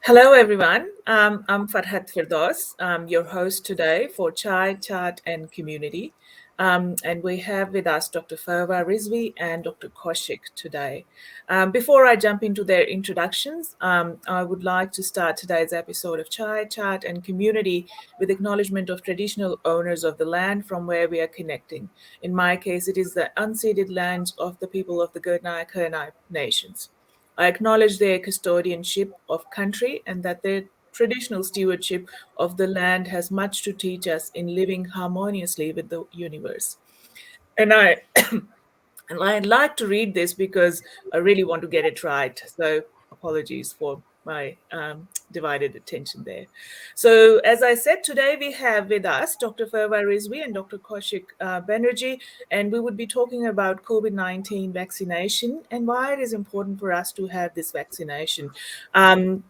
Hello, everyone. I'm Farhat Firdous. I'm your host today for Chai, Chat, and Community. And we have with us Dr. Farwa Rizvi and Dr. Kaushik today. Before I jump into their introductions, I would like to start today's episode of Chai, Chat, and Community with acknowledgement of traditional owners of the land from where we are connecting. In my case, it is the unceded lands of the people of the Gurnaik nations. I acknowledge their custodianship of country and that their traditional stewardship of the land has much to teach us in living harmoniously with the universe. And I and I'd like to read this because I really want to get it right. So apologies for my divided attention there. So as I said, today we have with us Dr. Farwa Rizvi and Dr. Kaushik Banerjea, and we would be talking about COVID-19 vaccination and why it is important for us to have this vaccination.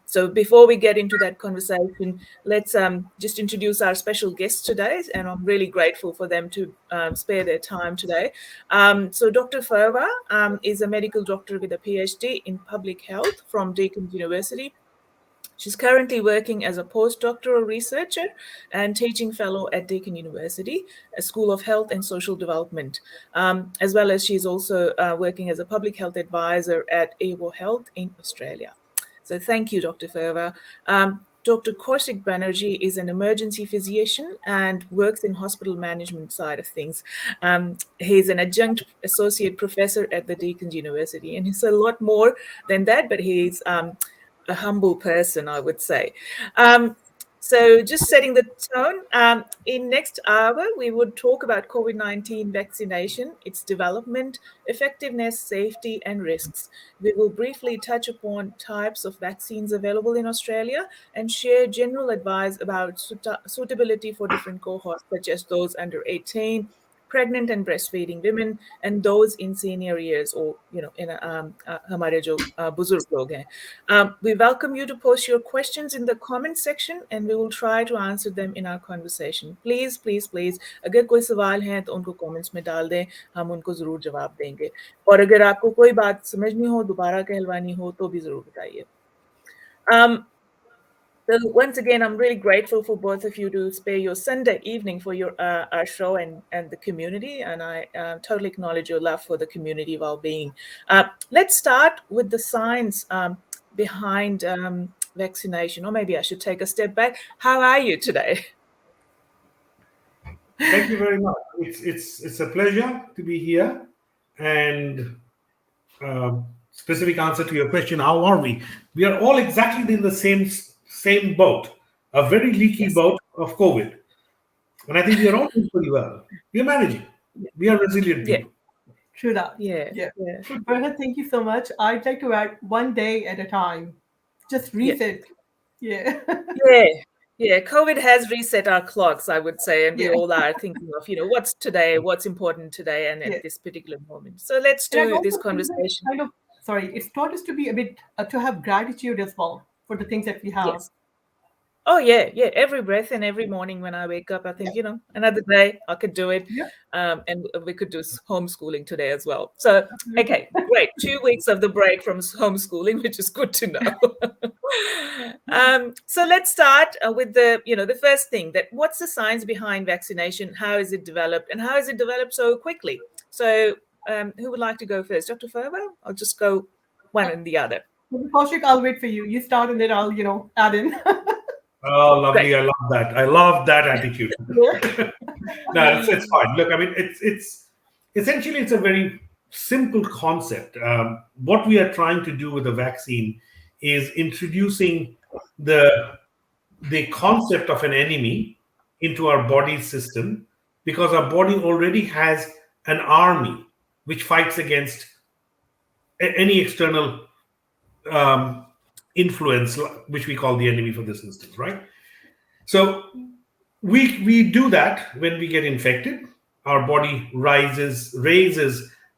So before we get into that conversation, let's just introduce our special guests today, and I'm really grateful for them to spare their time today. So Dr. Farwa is a medical doctor with a PhD in public health from Deakin University. She's currently working as a postdoctoral researcher and teaching fellow at Deakin University, a School of Health and Social Development, as well as she's also working as a public health advisor at AWO Health in Australia. So thank you, Dr. Farwa. Dr. Kaushik Banerjea is an emergency physician and works in hospital management side of things. He's an adjunct associate professor at the Deakin University, and he's a lot more than that, but he's a humble person, I would say. So just setting the tone, in next hour, we would talk about COVID-19 vaccination, its development, effectiveness, safety, and risks. We will briefly touch upon types of vaccines available in Australia and share general advice about suitability for different cohorts, such as those under 18, pregnant and breastfeeding women, and those in senior years, or in हमारे जो बुजुर्ग लोग हैं. We welcome you to post your questions in the comment section, and we will try to answer them in our conversation. Please, please, please, अगर कोई सवाल हैं तो उनको comments में डाल दें, हम उनको जरूर जवाब देंगे. और अगर आपको कोई बात समझनी हो, दोबारा कहलवानी हो, तो भी जरूर बताइए. So once again, I'm really grateful for both of you to spare your Sunday evening for your our show and the community, and I totally acknowledge your love for the community well-being. Let's start with the science behind vaccination, or maybe I should take a step back. How are you today? Thank you very much. It's a pleasure to be here, and specific answer to your question: how are we? We are all exactly in the same boat, a very leaky Yes. boat of COVID, and I think we are all doing pretty well. We are managing. We are resilient Yeah. people. True that. Yeah. So, Farhat, thank you so much. I'd like to add one day at a time. Just reset. Yeah. Yeah, COVID has reset our clocks, I would say, and we Yeah. all are thinking of, what's today, what's important today, and Yeah. at this particular moment. So let's And I do this also feel that conversation. it's taught us to be a bit, to have gratitude as well for the things that we have. Yes. Oh, yeah. Every breath and every morning when I wake up, I think, another day, I could do it. Yeah. And we could do homeschooling today as well. So, okay, great. 2 weeks of the break from homeschooling, which is good to know. So let's start with the first thing, that what's the science behind vaccination? How is it developed? And how is it developed so quickly? So who would like to go first? Dr. Farwa? I'll just go one and the other. Kaushik, I'll wait for you. You start and then I'll, add in. Oh, lovely! Great. I love that. I love that attitude. Yeah. No, it's fine. Look, I mean, it's essentially it's a very simple concept. What we are trying to do with the vaccine is introducing the concept of an enemy into our body system, because our body already has an army which fights against any external influence, which we call the enemy for this instance, right? So we do that when we get infected. Our body raises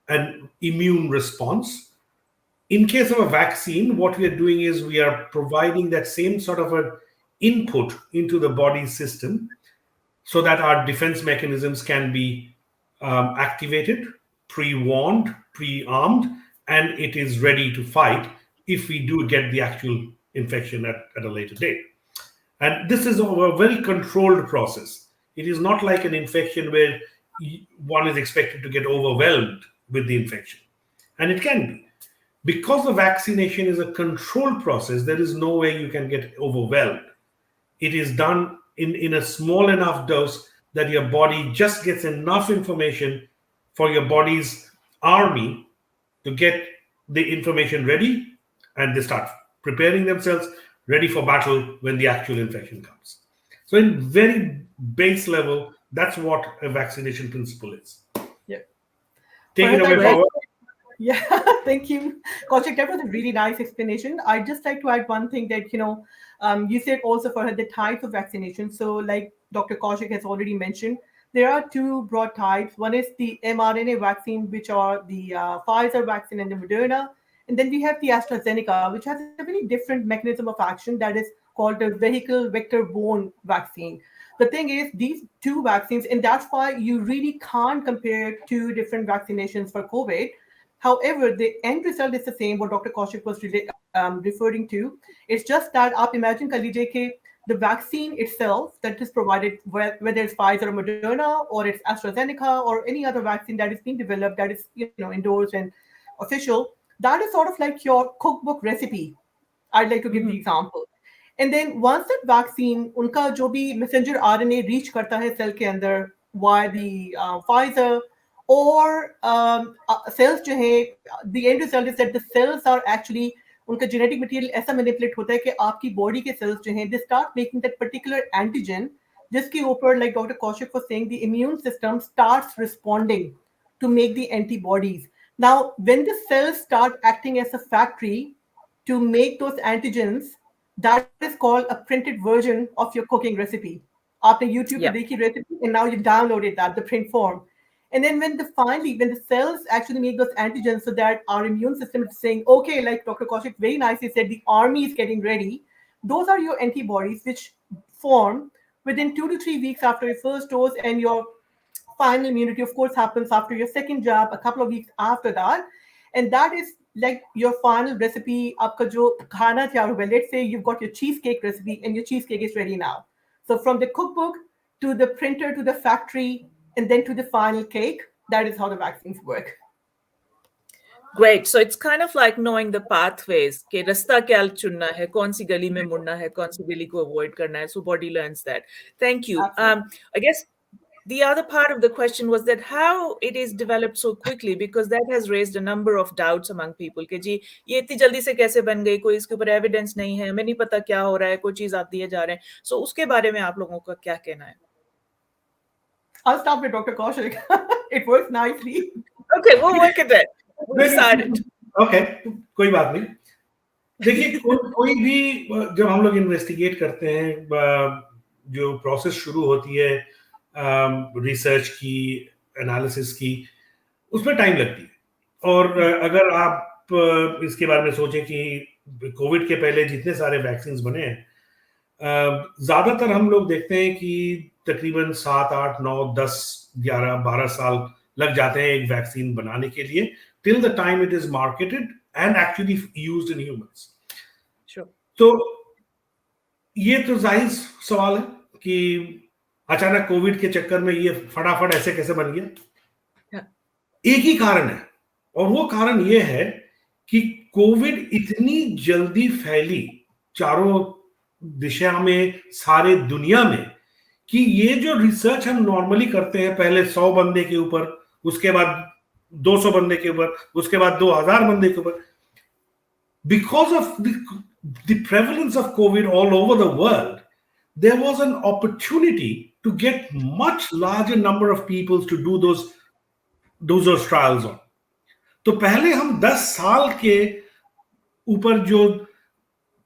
an immune response. In case of a vaccine, what we are doing is we are providing that same sort of an input into the body system so that our defense mechanisms can be activated, pre-warned, pre-armed, and it is ready to fight if we do get the actual infection at a later date. And this is a very controlled process. It is not like an infection where one is expected to get overwhelmed with the infection. And it can be. Because the vaccination is a controlled process, there is no way you can get overwhelmed. It is done in a small enough dose that your body just gets enough information for your body's army to get the information ready, and they start preparing themselves ready for battle when the actual infection comes. So in very base level, that's what a vaccination principle is. Yeah. Take it away, Farwa. Yeah, thank you. Kaushik, that was a really nice explanation. I'd just like to add one thing that, you said also for the types of vaccination. So like Dr. Kaushik has already mentioned, there are two broad types. One is the mRNA vaccine, which are the Pfizer vaccine and the Moderna. And then we have the AstraZeneca, which has a very different mechanism of action that is called the vehicle vector-borne vaccine. The thing is, these two vaccines, and that's why you really can't compare two different vaccinations for COVID. However, the end result is the same, what Dr. Kaushik was referring to. It's just that आप imagine कर लीजिए कि the vaccine itself that is provided, whether it's Pfizer or Moderna or it's AstraZeneca or any other vaccine that is being developed that is endorsed and official, that is sort of like your cookbook recipe. I'd like to give the example. And then once that vaccine, उनका जो भी messenger RNA reach करता है cell के अंदर via the Pfizer or cells जो है, the end result is that the cells are actually, उनका genetic material ऐसा manipulate होता है कि आपकी body के cells जो हैं, they start making that particular antigen जिसके ऊपर, like Dr. Kaushik was saying, the immune system starts responding to make the antibodies. Now, when the cells start acting as a factory to make those antigens, that is called a printed version of your cooking recipe. After YouTube पे देखी recipe, and now you downloaded that, the print form. And then when the cells actually make those antigens, so that our immune system is saying, okay, like Dr. Kaushik very nicely said, the army is getting ready. Those are your antibodies which form within 2 to 3 weeks after your first dose, and your final immunity, of course, happens after your second jab, a couple of weeks after that. And that is like your final recipe. आपका जो खाना तैयार हुआ, let's say you've got your cheesecake recipe and your cheesecake is ready now. So from the cookbook to the printer to the factory and then to the final cake, that is how the vaccines work. Great. So it's kind of like knowing the pathways. कि रास्ता क्या चुनना है, कौन सी गली में मुड़ना है, कौन सी गली को avoid करना है. So body learns that. Thank you. I guess the other part of the question was that how it is developed so quickly, because that has raised a number of doubts among people कि जी ये इतनी जल्दी से कैसे बन गई, कोई इसके ऊपर evidence नहीं है, हमें नहीं पता क्या हो रहा है, कोई चीज आप दिए जा रहे हैं. So उसके बारे में आप लोगों का क्या कहना है? I'll start with Dr. Kaushik. It works nicely. Okay, we'll work at that. We'll start it. Okay, कोई बात नहीं. देखिए कोई भी जब हम लोग इन्वेस्टिगेट करते हैं, जो प्रोसेस शुरू होती है रिसर्च की, एनालिसिस की, उसमें टाइम लगती है. और अगर आप इसके बारे में सोचें कि कोविड के पहले जितने सारे वैक्सीन बने हैं, ज्यादातर हम लोग देखते हैं कि तकरीबन 7, 8, 9, 10, 11, 12 साल लग जाते हैं एक वैक्सीन बनाने के लिए, till the time it is marketed and actually used in humans. Sure. तो ये तो जाहिर सवाल है कि अचानक कोविड के चक्कर में ये फटाफट ऐसे कैसे बन गया. एक ही कारण है, और वो कारण ये है कि कोविड इतनी जल्दी फैली चारों दिशा में, सारे दुनिया में, कि ये जो रिसर्च हम नॉर्मली करते हैं, पहले 100 बंदे के ऊपर, उसके बाद 200 बंदे के ऊपर, उसके बाद 2000 बंदे के ऊपर, because of the prevalence of COVID all over the world, there was an opportunity to get much larger number of people to do those trials on. तो पहले हम 10 साल के ऊपर जो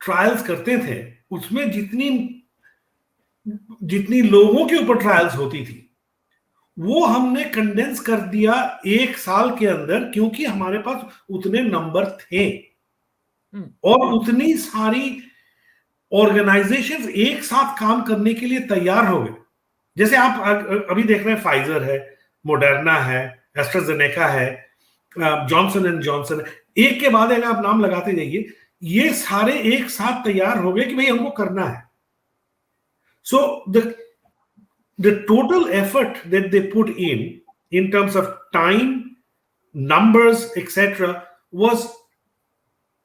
ट्रायल्स करते थे, उसमें जितनी लोगों के ऊपर ट्रायल्स होती थी, वो हमने कंडेंस कर दिया 1 साल के अंदर, क्योंकि हमारे पास उतने नंबर थे और उतनी सारी ऑर्गेनाइजेशंस एक साथ काम करने के लिए तैयार हो गए. जैसे आप अभी देख रहे हैं, फाइजर है, मोडर्ना है, एस्ट्राजेनेका है, जॉनसन एंड जॉनसन, एक के बाद एक आप नाम लगाते जाइए. ये सारे एक साथ तैयार हो गए कि भाई हमको करना है. So the total effort that they put in terms of time, numbers, etc., was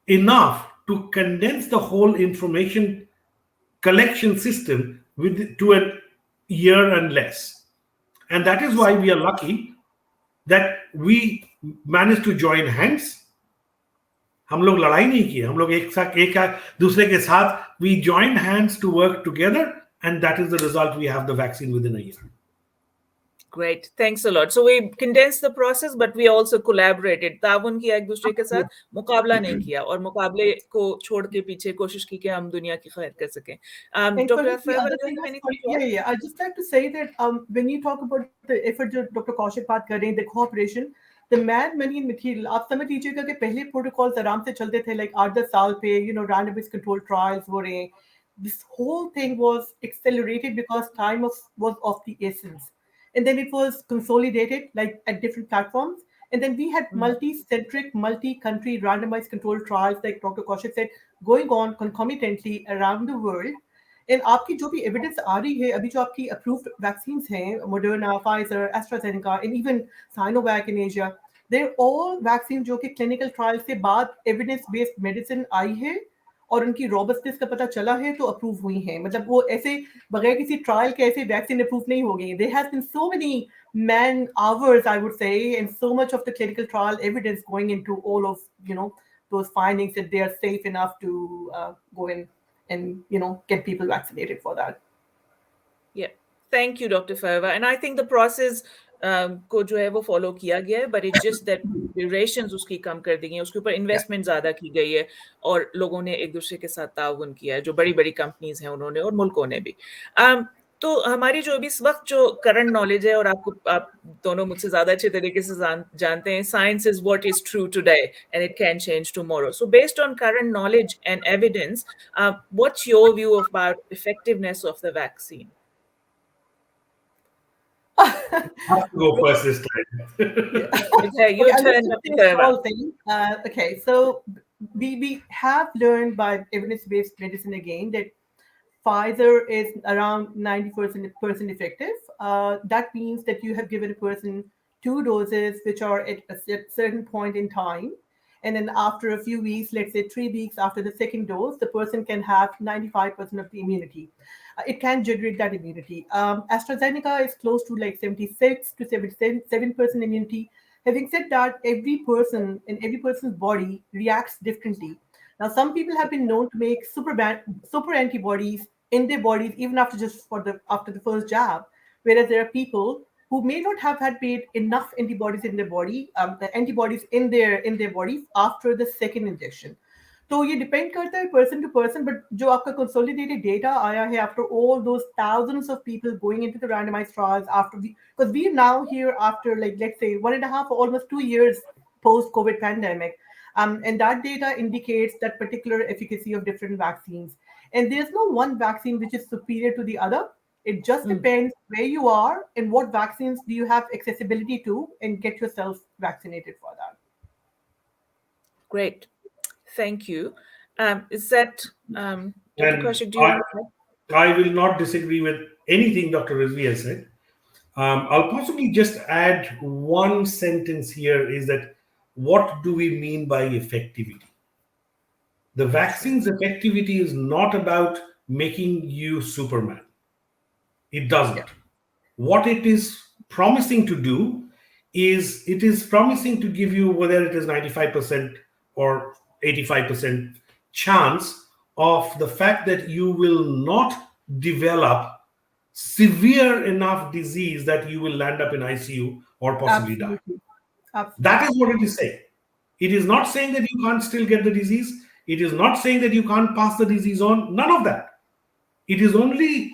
enough to condense the whole information collection system to a year and less. And that is why we are lucky that we managed to join hands. हम लोग लड़ाई नहीं किए, हम लोग एक साथ एक दूसरे के साथ we joined hands to work together, and that is the result. We have the vaccine within a year. Great, thanks a lot. So we condensed the process, but we also collaborated. ताउन किया एक दूसरे के साथ, मुकाबला नहीं किया, और मुकाबले को छोड़ के पीछे कोशिश की कि हम दुनिया की खैर कर सकें. And Dr. the Farwa, other do thing you have was, anything to yeah, add? yeah, I just like to say that when you talk about the effort जो Dr. Kaushik बात कर रहे हैं, the cooperation, the man, money and material, आप समझ लीजिएगा कि पहले protocols आराम से चलते थे, like 8-10 साल पे, randomized controlled trials हो रहे हैं. This whole thing was accelerated because time was of the essence. And then it was consolidated like at different platforms. And then we had multi-centric, multi-country randomized controlled trials, like Dr. Kaushik said, going on concomitantly around the world. And आपकी जो भी evidence आ रही है, अभी जो आपकी approved vaccines हैं, Moderna, Pfizer, AstraZeneca, and even Sinovac in Asia, they're all vaccines जो कि clinical trials से बाद evidence-based medicine आई है और उनकी रोबस्टनेस का पता चला है तो अप्रूव हुई हैं. मतलब वो ऐसे बगैर किसी ट्रायल के ऐसे वैक्सीन अप्रूव नहीं हो गई. There has been so many man hours, I would say, and so much of the clinical trial evidence going into all of those findings that they are safe enough to go in and get people vaccinated for that. Yeah, thank you, Dr. Farwa. And I think the process को जो है वो follow किया गया है, but it's just that durations उसकी कम कर दी गई है, उसके ऊपर इन्वेस्टमेंट ज़्यादा की गई है, और लोगों ने एक दूसरे के साथ ताउन किया है, जो बड़ी बड़ी कंपनीज हैं उन्होंने, और मुल्कों ने भी. तो हमारी जो अभी इस वक्त जो करंट नॉलेज है, और आप दोनों मुझसे ज़्यादा अच्छे तरीके से जानते हैं, science is what is true today and it can change tomorrow. So based on current knowledge and evidence, what's your view about effectiveness of the vaccine? I have to go first this time. Yeah. Okay, your I'll turn, just Dr. say a Farwa. small thing. Okay, so we have learned by evidence-based medicine again that Pfizer is around 90% effective. That means that you have given a person 2 doses, which are at a certain point in time. And then after a few weeks, let's say 3 weeks after the second dose, the person can have 95% of the immunity. It can generate that immunity. AstraZeneca is close to like 76 to 77% immunity. Having said that, every person in every person's body reacts differently. Now, some people have been known to make super antibodies in their bodies even after after the first jab, whereas there are people who may not have had made enough antibodies in their body, the antibodies in their body after the second injection. तो ये depend करता है person to person, but जो आपका consolidated data आया है after all those thousands of people going into the randomized trials because we now here after like let's say 1.5 or almost 2 years post COVID pandemic, and that data indicates that particular efficacy of different vaccines. And there's no one vaccine which is superior to the other. It just depends where you are and what vaccines do you have accessibility to, and get yourself vaccinated for that. Great. Thank you. Is that, Dr. And Kaushik, do you want to? I will not disagree with anything Dr. Rizvi has said. I'll possibly just add one sentence here, is that what do we mean by effectivity? The vaccine's effectivity is not about making you Superman. It doesn't. Yeah. What it is promising to do is it is promising to give you, whether it is 95% or 85% chance of the fact that you will not develop severe enough disease that you will land up in ICU or possibly die. Absolutely. That is what it is saying. It is not saying that you can't still get the disease. It is not saying that you can't pass the disease on. None of that. It is only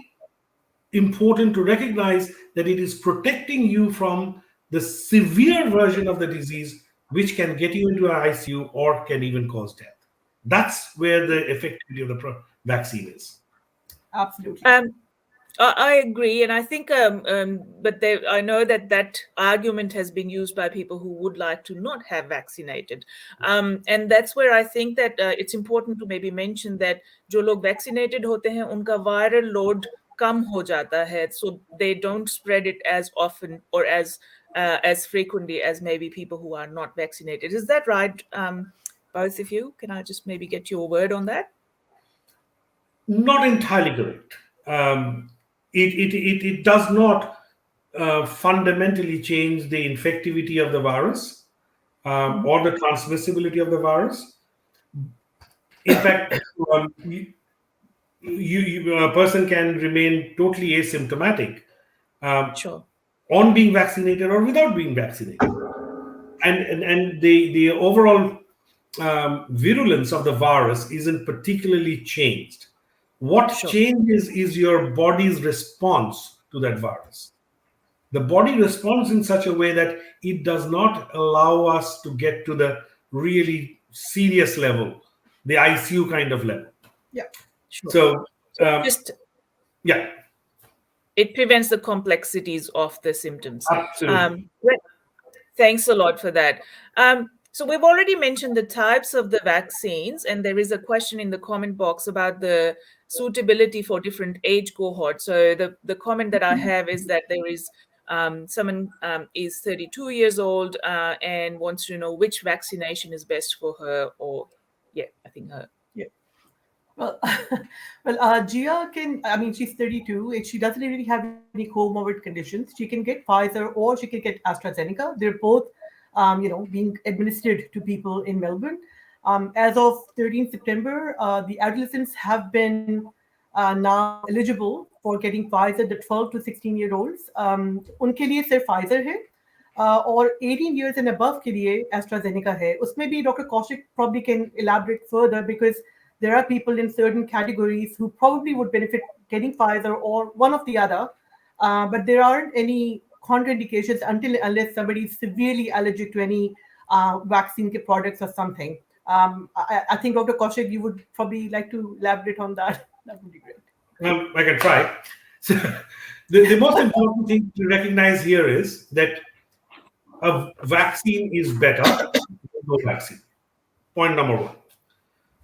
important to recognize that it is protecting you from the severe version of the disease, which can get you into an ICU or can even cause death. That's where the effectivity of the vaccine is. Absolutely. I agree, and I think, but I know that argument has been used by people who would like to not have vaccinated, and that's where I think that it's important to maybe mention that जो लोग vaccinated होते हैं, उनका viral load कम हो जाता है, so they don't spread it as often or as frequently as maybe people who are not vaccinated. Is that right, both of you? Can I just maybe get your word on that? Not entirely correct. It does not fundamentally change the infectivity of the virus or the transmissibility of the virus. In fact, a person can remain totally asymptomatic Sure. on being vaccinated or without being vaccinated. And the overall virulence of the virus isn't particularly changed. What Sure. changes is your body's response to that virus. The body responds in such a way that it does not allow us to get to the really serious level, the ICU kind of level. Yeah. Sure. So, just yeah, it prevents the complexities of the symptoms. absolutely. Thanks a lot for that. So we've already mentioned the types of the vaccines, and there is a question in the comment box about the suitability for different age cohorts. So the comment that I have is that there is someone is 32 years old and wants to know which vaccination is best for her, or I think her. Yeah. Well, Gia I mean, she's 32 and she doesn't really have any comorbid conditions. She can get Pfizer or she can get AstraZeneca. They're both, being administered to people in Melbourne. As of 13 September, the adolescents have been now eligible for getting Pfizer, the 12 to 16-year-olds. उनके लिए सिर्फ Pfizer है. और 18 years and above के लिए AstraZeneca है. उसमें भी Dr. Kaushik probably can elaborate further because there are people in certain categories who probably would benefit getting Pfizer or one of the other, but there aren't any contraindications unless somebody is severely allergic to any vaccine products or something. I think Dr. Kaushik, you would probably like to elaborate on that. That would be great. I can try. So, the most important thing to recognize here is that a vaccine is better than no vaccine. Point number one.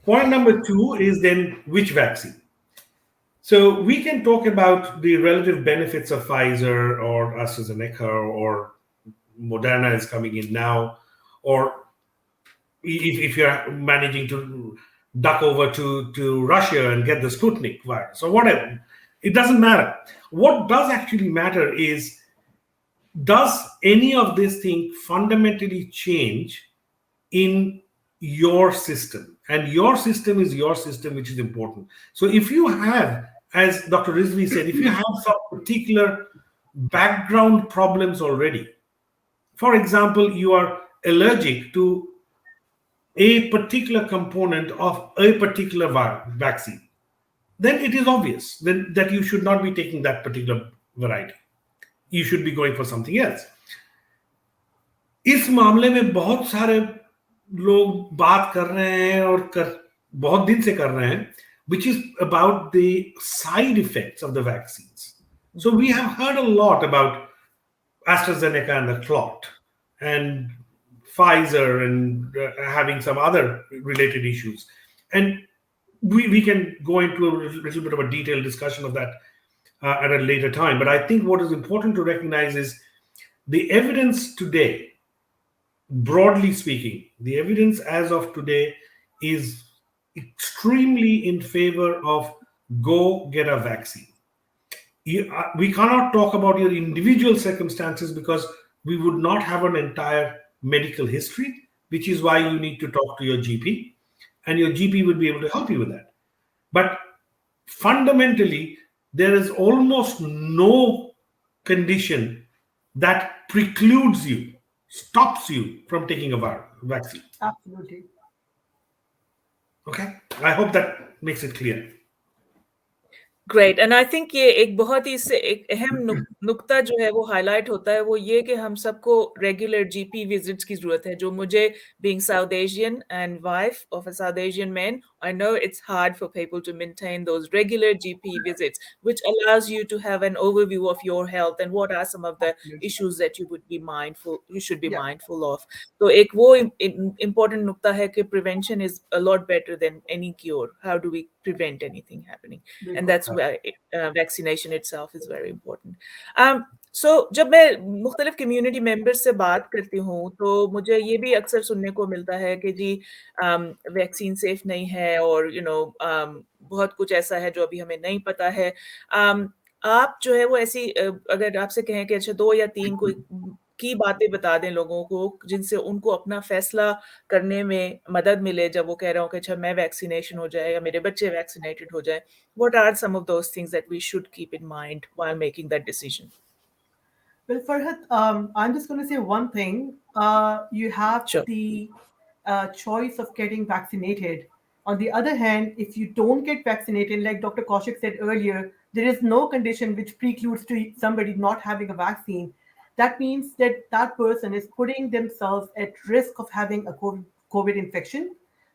Point number two is then which vaccine. So we can talk about the relative benefits of Pfizer or AstraZeneca or Moderna is coming in now, or if you're managing to duck over to Russia and get the Sputnik virus or whatever. It doesn't matter. What does actually matter is, does any of this thing fundamentally change in your system? And your system is your system, which is important. So if you have, as Dr. Rizvi said, if you have some particular background problems already, for example, you are allergic to a particular component of a particular vaccine, then it is obvious that you should not be taking that particular variety. You should be going for something else. इस मामले में बहुत सारे लोग बात कर रहे हैं और बहुत दिन से कर रहे हैं, which is about the side effects of the vaccines. So we have heard a lot about AstraZeneca and the clot, and Pfizer and having some other related issues. And we can go into a little bit of a detailed discussion of that at a later time. But I think what is important to recognize is the evidence today, broadly speaking, the evidence as of today is extremely in favor of go get a vaccine. We cannot talk about your individual circumstances because we would not have an entire medical history, which is why you need to talk to your GP, and your GP would be able to help you with that. But fundamentally, there is almost no condition that precludes you, stops you from taking a vaccine. Absolutely. Okay, I hope that makes it clear. Great and I think ये एक बहुत ही इससे एक अहम नुक्ता जो है वो हाईलाइट होता है, वो ये कि हम सबको रेगुलर जीपी विजिट्स की जरूरत है, जो मुझे being south Asian and wife of a south Asian man I know it's hard for people to maintain those regular GP visits, which allows you to have an overview of your health and what are some of the Absolutely. issues that you should be Yeah, mindful of. So एक वो important नुक्ता है कि prevention is a lot better than any cure. How do we prevent anything happening? And बिल्कुल. that's why vaccination itself is very important. सो जब मैं मुख्तलिफ community members से बात करती हूँ तो मुझे ये भी अक्सर सुनने को मिलता है कि जी वैक्सीन सेफ नहीं है और बहुत कुछ ऐसा है जो अभी हमें नहीं पता है। आप जो है वो ऐसी अगर आपसे कहें कि अच्छा 2 या 3 कोई की बातें बता दें लोगों को जिनसे उनको अपना फैसला करने में मदद मिले जब वो कह रहे हो कि अच्छा मैं वैक्सीनेशन हो जाए या मेरे बच्चे वैक्सीनेटेड हो जाए। What are some of those things that we should keep in mind while making that decision? Well, Farhat, I'm just going to say one thing. You have Sure. the choice of getting vaccinated. On the other hand, if you don't get vaccinated, like Dr. Kaushik said earlier, there is no condition which precludes to somebody not having a vaccine. That means that that person is putting themselves at risk of having a COVID infection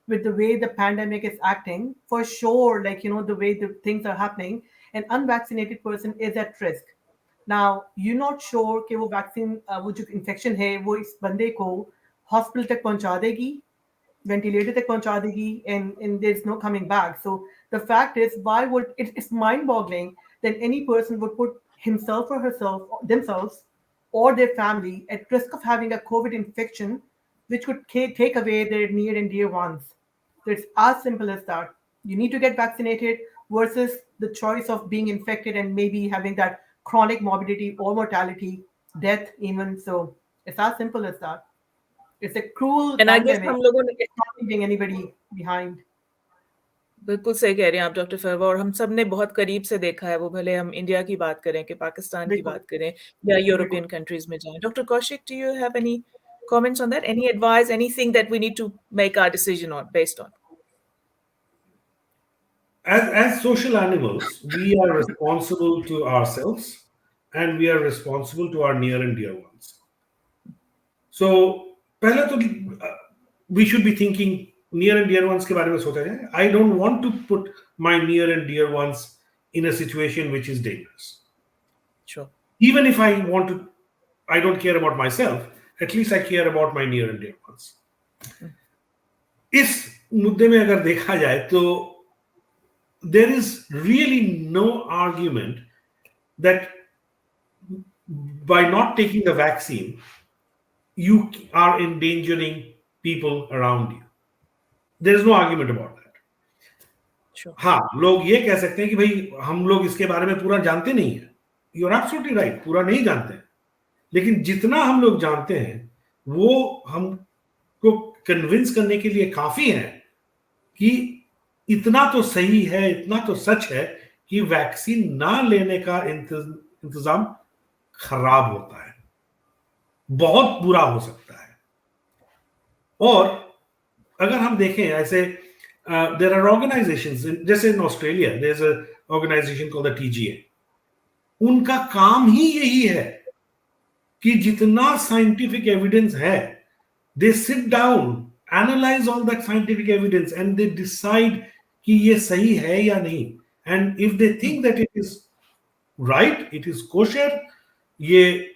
with the way the pandemic is acting. For sure, like, the way the things are happening, an unvaccinated person is at risk. Now you're not sure कि वो vaccine वो जो infection है वो इस बंदे को hospital तक पहुंचा देगी, ventilator तक पहुंचा देगी, and there's no coming back. So the fact is, why would it's mind-boggling that any person would put himself or herself, themselves, or their family at risk of having a COVID infection, which could take away their near and dear ones. So it's as simple as that. You need to get vaccinated versus the choice of being infected and maybe having that chronic morbidity or mortality, death, even. So it's as simple as that. It's a cruel and I guess pandemic. हम लोगों ने It's not leaving anybody behind. बिल्कुल सही कह रहे हैं आप doctor फरवा और हम सब ने बहुत करीब से देखा है वो भले हम इंडिया की बात करें कि पाकिस्तान की बिल्कुल बात करें या बिल्कुल यूरोपियन कंट्रीज में जाएं। Doctor Kaushik, do you have any comments on that? Any advice, anything that we need to make our decision on based on? As social animals, we are responsible to ourselves and we are responsible to our near and dear ones. So, पहले तो we should be thinking near and dear ones के बारे में सोचा जाए. I don't want to put my near and dear ones in a situation which is dangerous. Sure. Even if I want to, I don't care about myself. At least I care about my near and dear ones. इस मुद्दे में अगर देखा जाए तो there is really no argument that by not taking the vaccine, you are endangering people around you. There is no argument about that. Sure. हाँ, लोग ये कह सकते हैं कि भाई हम लोग इसके बारे में पूरा जानते नहीं है. You are absolutely right, पूरा नहीं जानते हैं. लेकिन जितना हम लोग जानते हैं वो हमको कन्विंस करने के लिए काफी है कि इतना तो सही है, इतना तो सच है कि वैक्सीन ना लेने का इंतजाम खराब होता है, बहुत बुरा हो सकता है. और अगर हम देखें ऐसे देयर आर ऑर्गेनाइजेशंस जैसे in Australia there is a organisation called the TGA. उनका काम ही यही है कि जितना साइंटिफिक एविडेंस है they sit down, analyze all that scientific evidence and they decide कि ये सही है या नहीं. And if they think that it is right, it is kosher, ये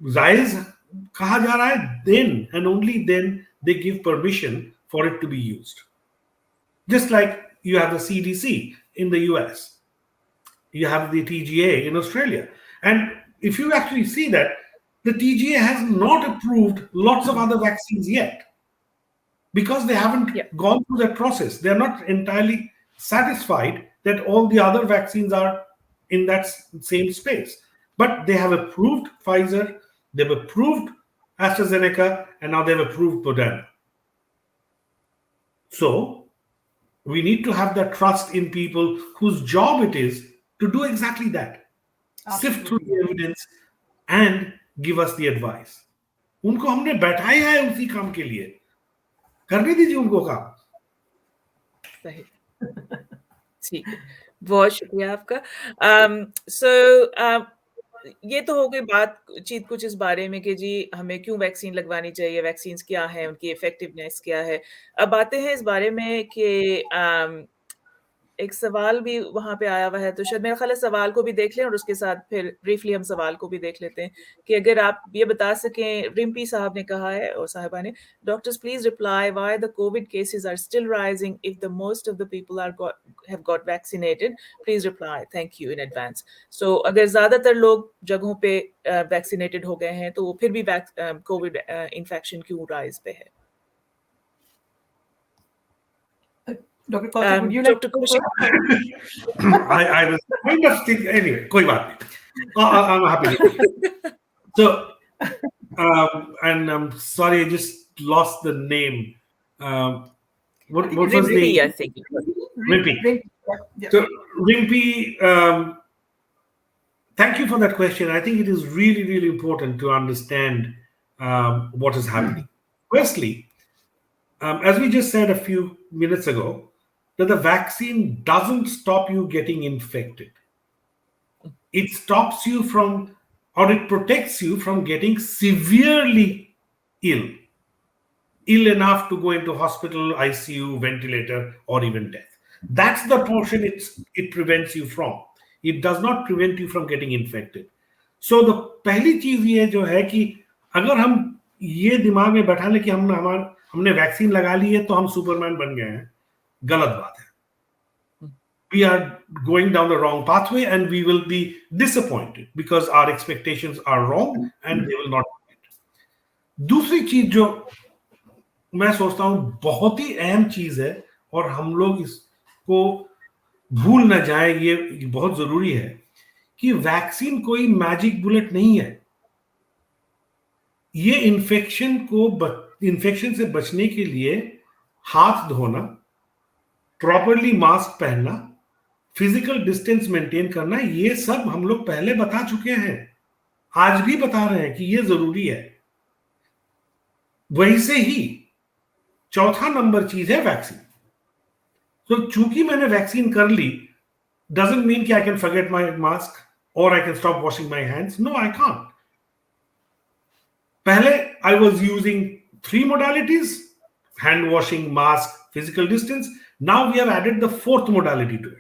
जायज कहा जा रहा है, then and only then they give permission for it to be used. Just like you have the CDC in the US, you have the TGA in Australia. And if you actually see that, the TGA has not approved lots of other vaccines yet because they haven't gone through that process. They're not entirely satisfied that all the other vaccines are in that same space. But they have approved Pfizer, they've approved AstraZeneca, and now they've approved Moderna. So we need to have that trust in people whose job it is to do exactly that. Sift through the evidence and give us the advice. उनको हमने बैठाया है उसी काम के लिए, करने दीजिए उनको काम. सही. ठीक है, बहुत शुक्रिया आपका. So ये तो हो गई बातचीत कुछ इस बारे में कि जी हमें क्यों वैक्सीन लगवानी चाहिए, वैक्सीन्स क्या हैं, उनकी इफ़ेक्टिवनेस क्या है। अब आते हैं इस बारे में कि एक सवाल भी वहाँ पे आया हुआ है, तो शायद मेरा ख़्याल है सवाल को भी देख लें और उसके साथ फिर ब्रीफली हम सवाल को भी देख लेते हैं कि अगर आप ये बता सकें, रिम्पी साहब ने कहा है और साहिबा ने, doctors please reply why the covid cases are still rising if the most of the people are have got vaccinated, please reply, thank you in advance. So अगर ज़्यादातर लोग जगहों पे वैक्सीनेटेड हो गए हैं, तो वो फिर भी कोविड इन्फेक्शन क्यों राइज़ पे है? Dr. Kaushik, would you like Dr. to go Kaushik? first? I was kind of thinking, anyway, कोई बात नहीं. I'm happy to be. So, and I'm sorry, I just lost the name. What was Rimpy, I the think. Rimpy? Yeah. So, Rimpy, thank you for that question. I think it is really, really important to understand what is happening. Firstly, as we just said a few minutes ago, that the vaccine doesn't stop you getting infected. It stops you from, or it protects you from getting severely ill enough to go into hospital, ICU, ventilator, or even death. That's the portion it prevents you from. It does not prevent you from getting infected. So the पहली चीज ये जो है कि अगर हम ये दिमाग में बैठा लें कि हमने वैक्सीन लगा ली है तो हम सुपरमैन बन गए हैं, गलत बात है. We are going down the wrong pathway and we will be disappointed because our expectations are wrong and they will not be met. दूसरी चीज जो मैं सोचता हूं बहुत ही अहम चीज है और हम लोग इसको भूल ना जाए, ये बहुत जरूरी है कि वैक्सीन कोई मैजिक बुलेट नहीं है. ये इन्फेक्शन से बचने के लिए हाथ धोना, प्रॉपरली मास्क पहनना, फिजिकल डिस्टेंस मेंटेन करना, ये सब हम लोग पहले बता चुके हैं, आज भी बता रहे हैं कि ये जरूरी है. वैसे ही चौथा नंबर चीज है वैक्सीन. तो चूंकि मैंने वैक्सीन कर ली doesn't mean कि I can forget my mask or I can stop washing my hands. No, I can't. पहले I was using 3 modalities: hand washing, mask, physical distance. Now we have added the 4th modality to it.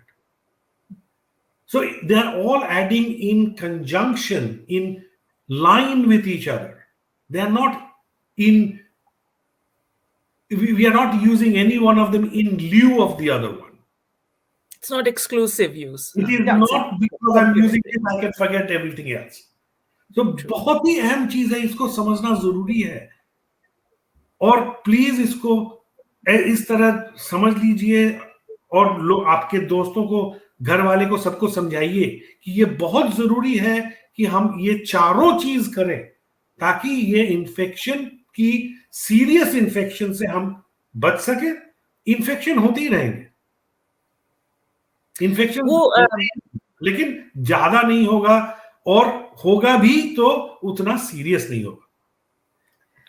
So they are all adding in conjunction, in line with each other. They are not in, we are not using any one of them in lieu of the other one. It's not exclusive use. It is not because I'm using it, I can forget everything else. तो बहुत ही अहम चीज है, इसको समझना जरूरी है. और प्लीज इसको इस तरह समझ लीजिए और लोग, आपके दोस्तों को, घर वाले को, सबको समझाइए कि ये बहुत जरूरी है कि हम ये चारों चीज करें ताकि ये इन्फेक्शन की, सीरियस इन्फेक्शन से हम बच सके. इन्फेक्शन होते ही रहेंगे, इन्फेक्शन लेकिन ज्यादा नहीं होगा, और होगा भी तो उतना सीरियस नहीं होगा.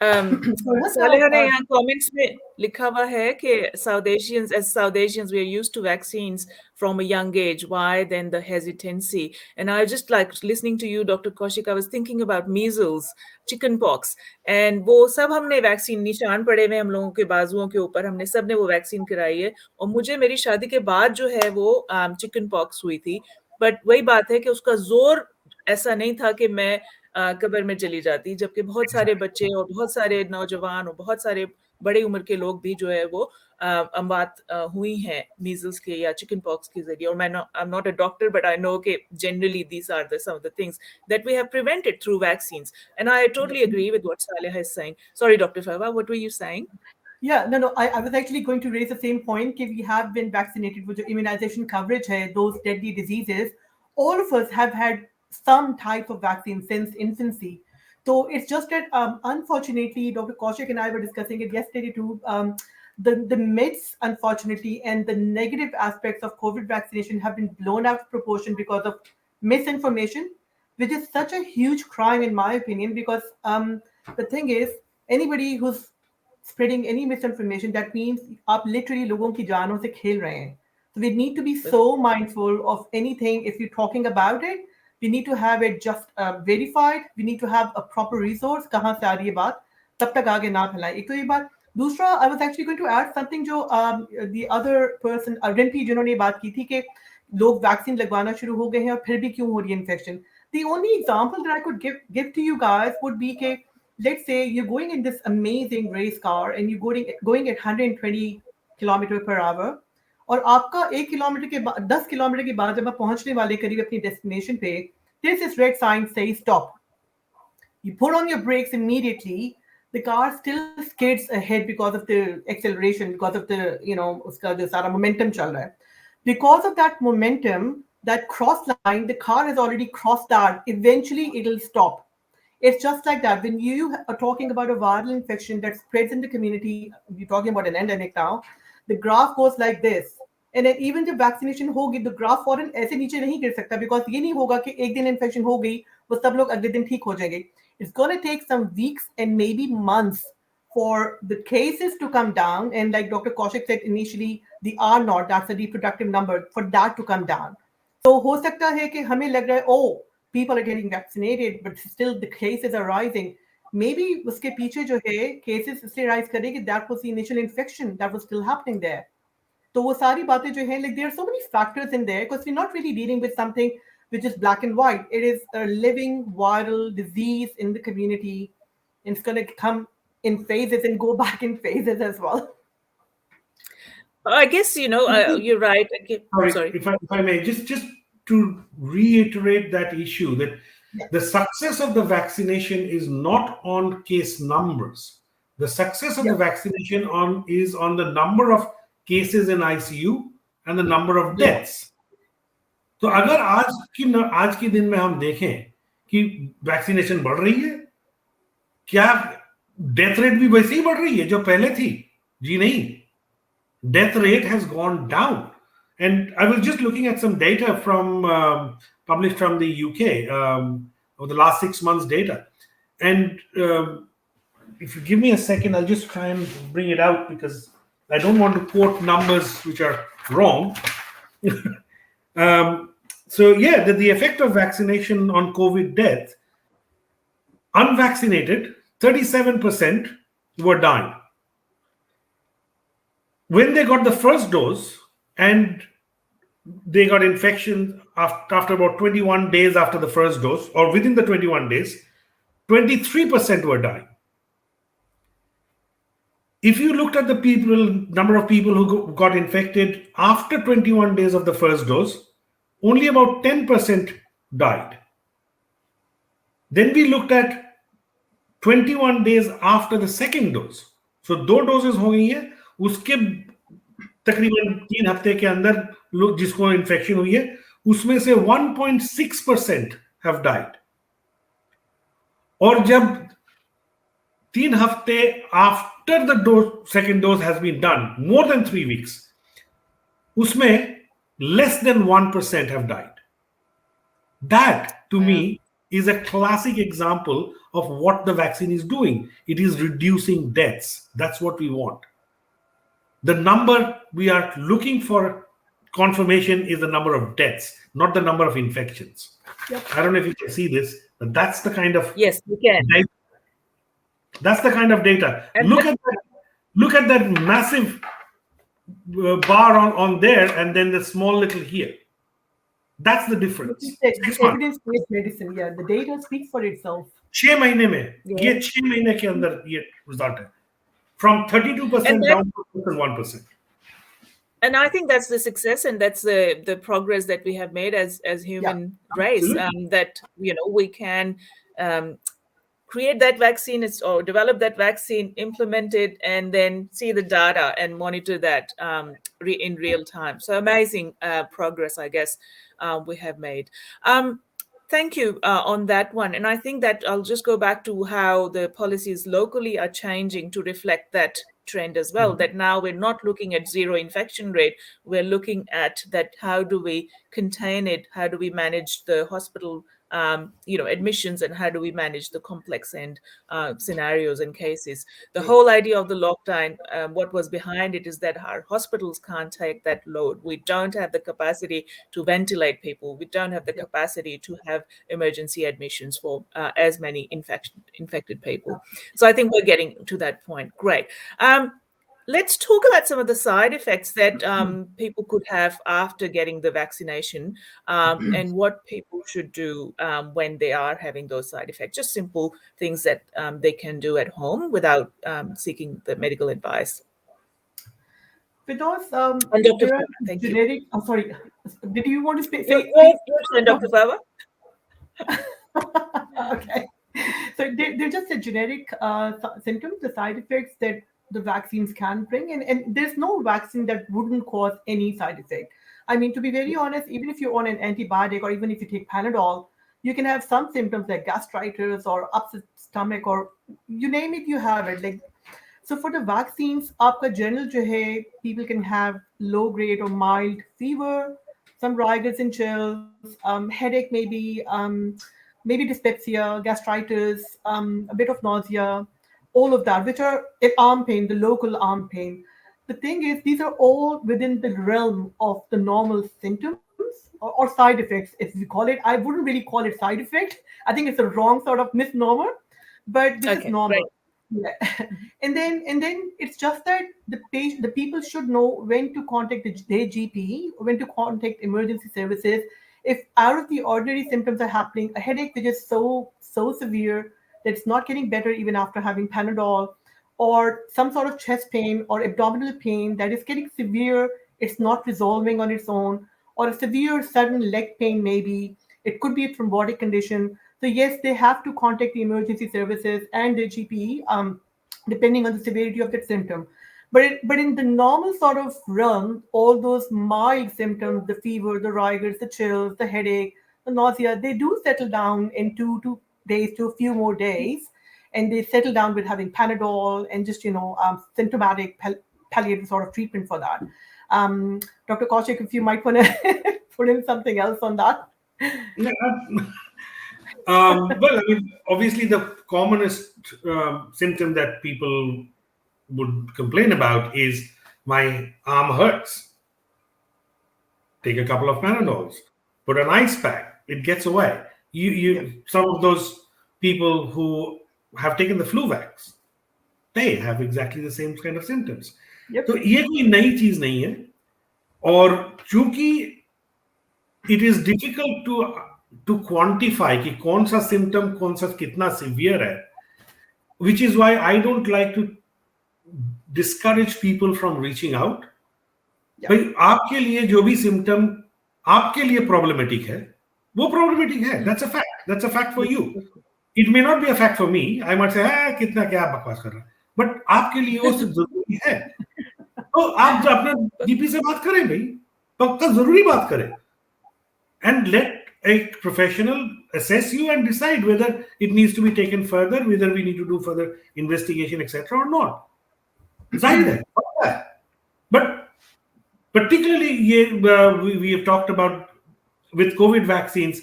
सालेहा ने यहाँ कमेंट्स में लिखा हुआ है कि South Asians, as South Asians, we are used to vaccines from a young age. Why then the hesitancy? And I just like listening to you, Dr. Kaushik, I was thinking about measles, chickenpox, and वो सब हमने vaccine, निशान पड़े हुए हम लोगों के बाजुओं के ऊपर, हमने सब ने वो वैक्सीन कराई है. और मुझे मेरी शादी के बाद जो है वो चिकन पॉक्स हुई थी, बट वही बात है कि उसका जोर ऐसा नहीं था कि मैं कब्र में चली जाती, जबकि बहुत सारे बच्चे और बहुत सारे नौजवान और बहुत सारे बड़े उम्र के लोग भी जो है वो अमवात हुई हैं मीजल्स के या चिकन पॉक्स के जरिए. और मैं I am not a doctor, but I know कि generally these are the some of the things that we have prevented through vaccines, and I totally agree with what Saleha is saying. Sorry doctor Farwa, what were you saying? Yeah, no, I was actually going to raise the same point that we have been vaccinated with the immunization coverage hai, those deadly diseases. All of us have had some type of vaccine since infancy. So it's just that, unfortunately, Dr. Kaushik and I were discussing it yesterday too. The myths, unfortunately, and the negative aspects of COVID vaccination have been blown out of proportion because of misinformation, which is such a huge crime in my opinion. Because the thing is, anybody who's spreading any misinformation, that means आप literally लोगों की जानों से खेल रहे हैं. So we need to be so mindful of anything if you're talking about it, we need to have it just verified, we need to have a proper resource, कहाँ से आ रही है बात, तब तक आगे ना फैलाएं. एक तो ये बात. दूसरा, I was actually going to add something जो the other person, Rinpi, जिन्होंने ये बात की थी कि लोग वैक्सीन लगवाना शुरू हो गए हैं और फिर भी क्यों हो रही है infection. The only example that I could give to you guys would be कि let's say you're going in this amazing race car and you're going at 120 kilometre per hour, और आपका 1 किलोमीटर के बाद 10 किलोमीटर के बाद जब आप पहुंचने वाले करीब अपनी डेस्टिनेशन पे, there's this red sign saying stop. You put on your brakes immediately. The car still skids ahead because of the acceleration, because of the, उसका जो सारा momentum चल रहा है. Because of that momentum, that cross line, the car has already crossed that. Eventually, it'll stop. It's just like that. When you are talking about a viral infection that spreads in the community, we're talking about an endemic now, the graph goes like this. And then even जब vaccination होगी, the graph फौरन ऐसे नीचे नहीं गिर सकता, because ये नहीं होगा कि एक दिन infection हो गई, वो सब लोग अगले दिन ठीक हो जाएंगे. It's going to take some weeks and maybe months for the cases to come down. And like Dr. Kaushik said initially, the R naught, that's the reproductive number, for that to come down. So हो सकता है कि हमें लग रहा है, oh, people are getting vaccinated, but still the cases are rising. Maybe उसके पीछे जो है cases इसलिए rise करेंगे, that was the initial infection that was still happening there. तो वो सारी बातें जो हैं, like there are so many factors in there, because we're not really dealing with something which is black and white. It is a living viral disease in the community. And it's going to come in phases and go back in phases as well. I guess, you're right. Sorry. If I may, just to reiterate that issue, that the success of the vaccination is not on case numbers. The success of the vaccination is on the number of cases in ICU and the number of deaths. तो अगर आज के दिन में हम देखें कि vaccination बढ़ रही है, क्या डेथ रेट भी वैसे ही बढ़ रही है जो पहले थी? जी नहीं, death rate has gone down. And I was just looking at some data from published from the UK of the last 6 months data. And if you give me a second, I'll just try and bring it out because I don't want to quote numbers which are wrong. The effect of vaccination on COVID death, unvaccinated, 37% were dying. When they got the first dose and they got infection after about 21 days after the first dose, or within the 21 days, 23% were dying. If you looked at the number of people who got infected after 21 days of the first dose, only about 10% died. Then we looked at 21 days after the second dose. So 2 doses हो गई है, उसके तकरीबन 3 हफ्ते के अंदर लोग जिसको इन्फेक्शन हुई है, उसमें से 1.6% have died. और जब 3 हफ्ते after the second dose has been done, more than 3 weeks, उसमें less than 1% have died. That, to me, is a classic example of what the vaccine is doing. It is reducing deaths. That's what we want. The number we are looking for confirmation is the number of deaths, not the number of infections. Yep. I don't know if you can see this, but that's the kind of yes, we can. Data. That's the kind of data. And look at that massive bar on there, and then the small little here. That's the difference. Evidence-based medicine, the data speaks for itself. 6 महीने में ये 6 महीने के अंदर ये result है. From 32% down to 1%. And I think that's the success, and that's the progress that we have made as human race. That we can create that vaccine or develop that vaccine, implement it, and then see the data and monitor that in real time. So amazing progress, I guess, we have made. Thank you on that one. And I think that I'll just go back to how the policies locally are changing to reflect that trend as well, that now we're not looking at zero infection rate, we're looking at that how do we contain it, how do we manage the hospital admissions, and how do we manage the complex and scenarios and cases. The whole idea of the lockdown, what was behind it is that our hospitals can't take that load. We don't have the capacity to ventilate people. We don't have the capacity to have emergency admissions for as many infected people. So I think we're getting to that point. Great. Let's talk about some of the side effects that people could have after getting the vaccination, and what people should do when they are having those side effects. Just simple things that they can do at home without seeking the medical advice. Because And Dr. there are Farwa, thank you. generic. Oh, sorry. Did you want to Your, say? your, your turn, Dr. Farwa. Okay. So they're just the generic symptoms, the side effects that the vaccines can bring. And there's no vaccine that wouldn't cause any side effect. I mean, to be very honest, even if you're on an antibiotic or even if you take Panadol, you can have some symptoms like gastritis or upset stomach or you name it, you have it. Like, so for the vaccines, आपका general जो है, people can have low grade or mild fever, some rigors and chills, headache maybe dyspepsia, gastritis, a bit of nausea, all of that, which are arm pain, the local arm pain. The thing is, these are all within the realm of the normal symptoms or side effects, if we call it. I wouldn't really call it side effect. I think it's a wrong sort of misnomer, but this is Okay, great. normal. Yeah. And then it's just that the people should know when to contact their GP, when to contact emergency services. If out of the ordinary symptoms are happening, a headache which is so severe that it's not getting better even after having Panadol, or some sort of chest pain or abdominal pain that is getting severe, it's not resolving on its own, or a severe sudden leg pain maybe, it could be a thrombotic condition. So yes, they have to contact the emergency services and their GP, depending on the severity of that symptom. But in the normal sort of realm, all those mild symptoms, the fever, the rigors, the chills, the headache, the nausea, they do settle down in 2 days to a few more days, and they settle down with having Panadol and just symptomatic palliative sort of treatment for that. Dr. Kaushik, if you might want to put in something else on that. Yeah, well, I mean, obviously, the commonest symptom that people would complain about is my arm hurts. Take a couple of Panadols, put an ice pack, it gets away. Some of those people who have taken the flu vax, they have exactly the same kind of symptoms. Yep. तो ये कोई नई चीज नहीं है, और चूंकि it is difficult to quantify कि कौन सा symptom कौन सा कितना severe है, which is why I don't like to discourage people from reaching out. भाई आपके लिए जो भी सिम्टम आपके लिए प्रॉब्लमेटिक है, वो प्रॉब्लमेटिक है. That's a fact for you. It may not be a fact for me. I might say कितना क्या बकवास कर रहा है, बट आपके लिए वो जरूरी है. तो आप अपने जीपी से बात करें भाई, पक्का जरूरी बात करें, and let a professional assess you and decide whether it needs to be taken further, whether we need to do further investigation, etc. or not. जाहिर है. But particularly, we have talked about with COVID vaccines,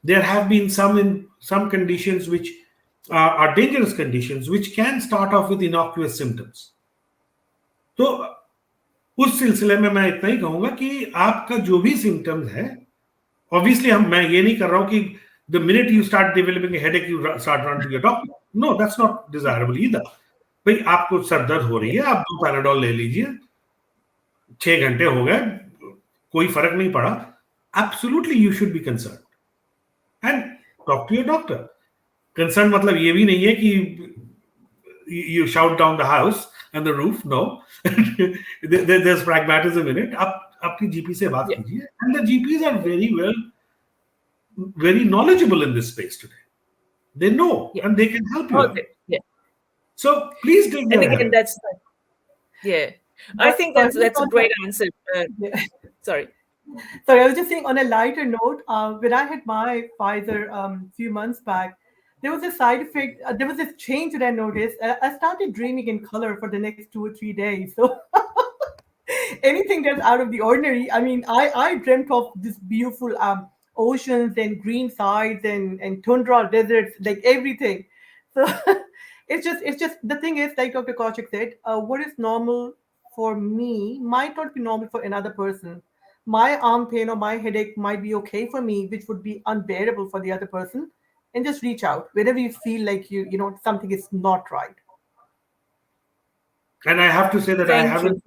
there have been some conditions which are dangerous conditions, which can start off with innocuous symptoms. तो उस सिलसिले में मैं इतना ही कहूंगा कि आपका जो भी सिम्टम्स है, obviously मैं ये नहीं कर रहा हूं कि the minute you start developing a headache, you start running to your doctor. No, that's not desirable either. भाई आपको सर दर्द हो रही है, आप 2 पैराडोल ले लीजिए, 6 घंटे हो गए, कोई फर्क नहीं पड़ा, absolutely you should be concerned and talk to your doctor. Concern मतलब ये भी नहीं है कि you shout down the house and the roof. No. There's pragmatism in it. आप अपनी GP से बात कीजिए, and the GPs are very knowledgeable in this space today. They know and they can help you out. Yeah. So please take their help. That's I think that's a great answer. Sorry. Sorry, I was just saying on a lighter note, when I had my Pfizer a few months back, there was a side effect. There was this change that I noticed. I started dreaming in color for the next 2 or 3 days. So anything that's out of the ordinary. I mean, I dreamt of this beautiful oceans and green sides and tundra deserts, like everything. So it's just the thing is, like Dr. Kaushik said, what is normal for me might not be normal for another person. My arm pain or my headache might be okay for me, which would be unbearable for the other person. And just reach out whenever you feel like you know something is not right. And I have to say that I Thank you. haven't,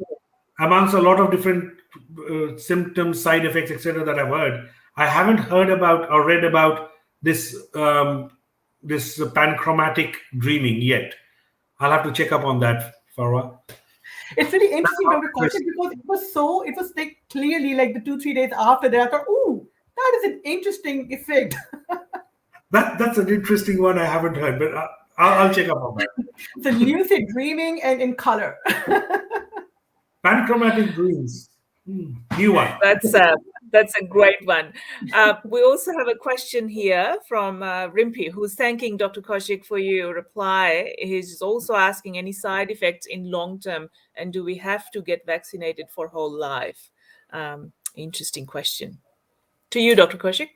amongst a lot of different symptoms, side effects, etc., that I've heard, I haven't heard about or read about this this panchromatic dreaming yet. I'll have to check up on that, Farwa. It's really That interesting, sounds Dr. Kaushik, interesting. because it was like clearly like the 2-3 days after that, I thought, oh, that is an interesting effect. That's an interesting one I haven't heard, but I'll check up on that. So lucid dreaming and in color. Panchromatic dreams, new one. That's a that's a great one. We also have a question here from Rimpi, who's thanking Dr. Kaushik for your reply. He's also asking any side effects in long term, and do we have to get vaccinated for whole life? Interesting question. To you, Dr. Kaushik.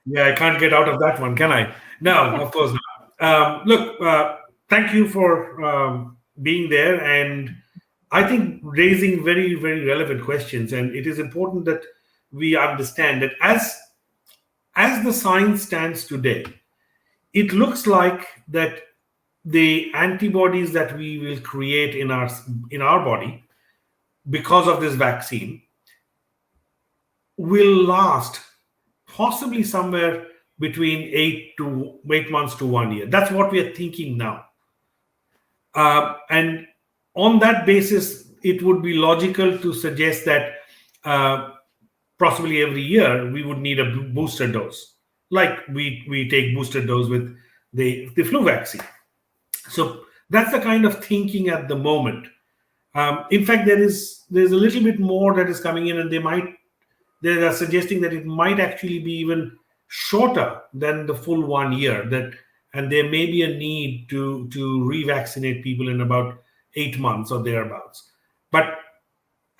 Yeah, I can't get out of that one, can I? No, of course not. Look, thank you for being there, and I think raising very, very relevant questions. And it is important that we understand that as the science stands today, it looks like that the antibodies that we will create in our body because of this vaccine will last possibly somewhere between 8 months to 1 year. That's what we are thinking now. And on that basis, it would be logical to suggest that possibly every year we would need a booster dose, like we take booster dose with the flu vaccine. So that's the kind of thinking at the moment. In fact, there's a little bit more that is coming in, and they are suggesting that it might actually be even shorter than the full 1 year. And there may be a need to revaccinate people in about 8 months or thereabouts. But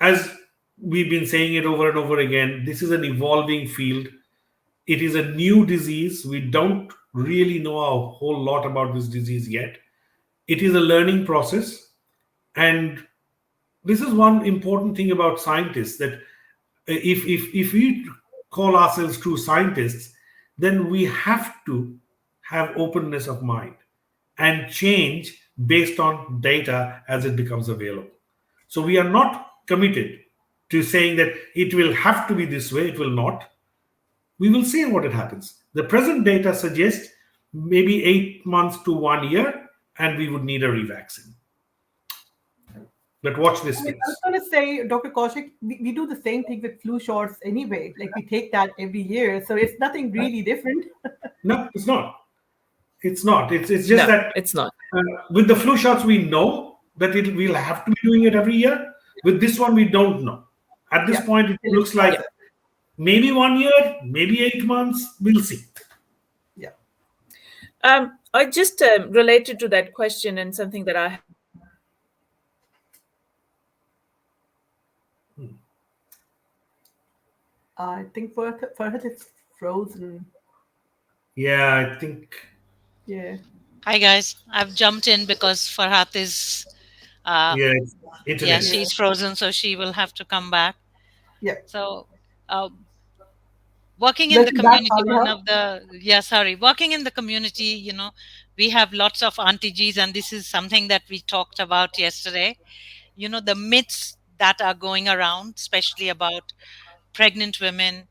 as we've been saying it over and over again, this is an evolving field. It is a new disease. We don't really know a whole lot about this disease yet. It is a learning process. And this is one important thing about scientists, that if we call ourselves true scientists, then we have to have openness of mind and change based on data as it becomes available. So we are not committed to saying that it will have to be this way. It will not. We will see what it happens. The present data suggests maybe 8 months to 1 year, and we would need a revaccine. But watch this I was space. going to say, Dr. Kaushik, we do the same thing with flu shots anyway. Like we take that every year, so it's nothing really different. No, it's not. It's not. It's just No, that it's not. with the flu shots, we know that we'll have to be doing it every year. With this one, we don't know. At this Yeah. point, it looks like Yeah. maybe 1 year, maybe 8 months. We'll see. Yeah. I just related to that question and something that I I think Farhat is frozen. Yeah, I think. Yeah. Hi guys, I've jumped in because Farhat is, Yeah, it's yeah, internet. Yeah. she's frozen, so she will have to come back. Yeah. So, uh, working in the Welcome back, community, Saliha. working in the community, we have lots of aunties, and this is something that we talked about yesterday. The myths that are going around, especially about pregnant women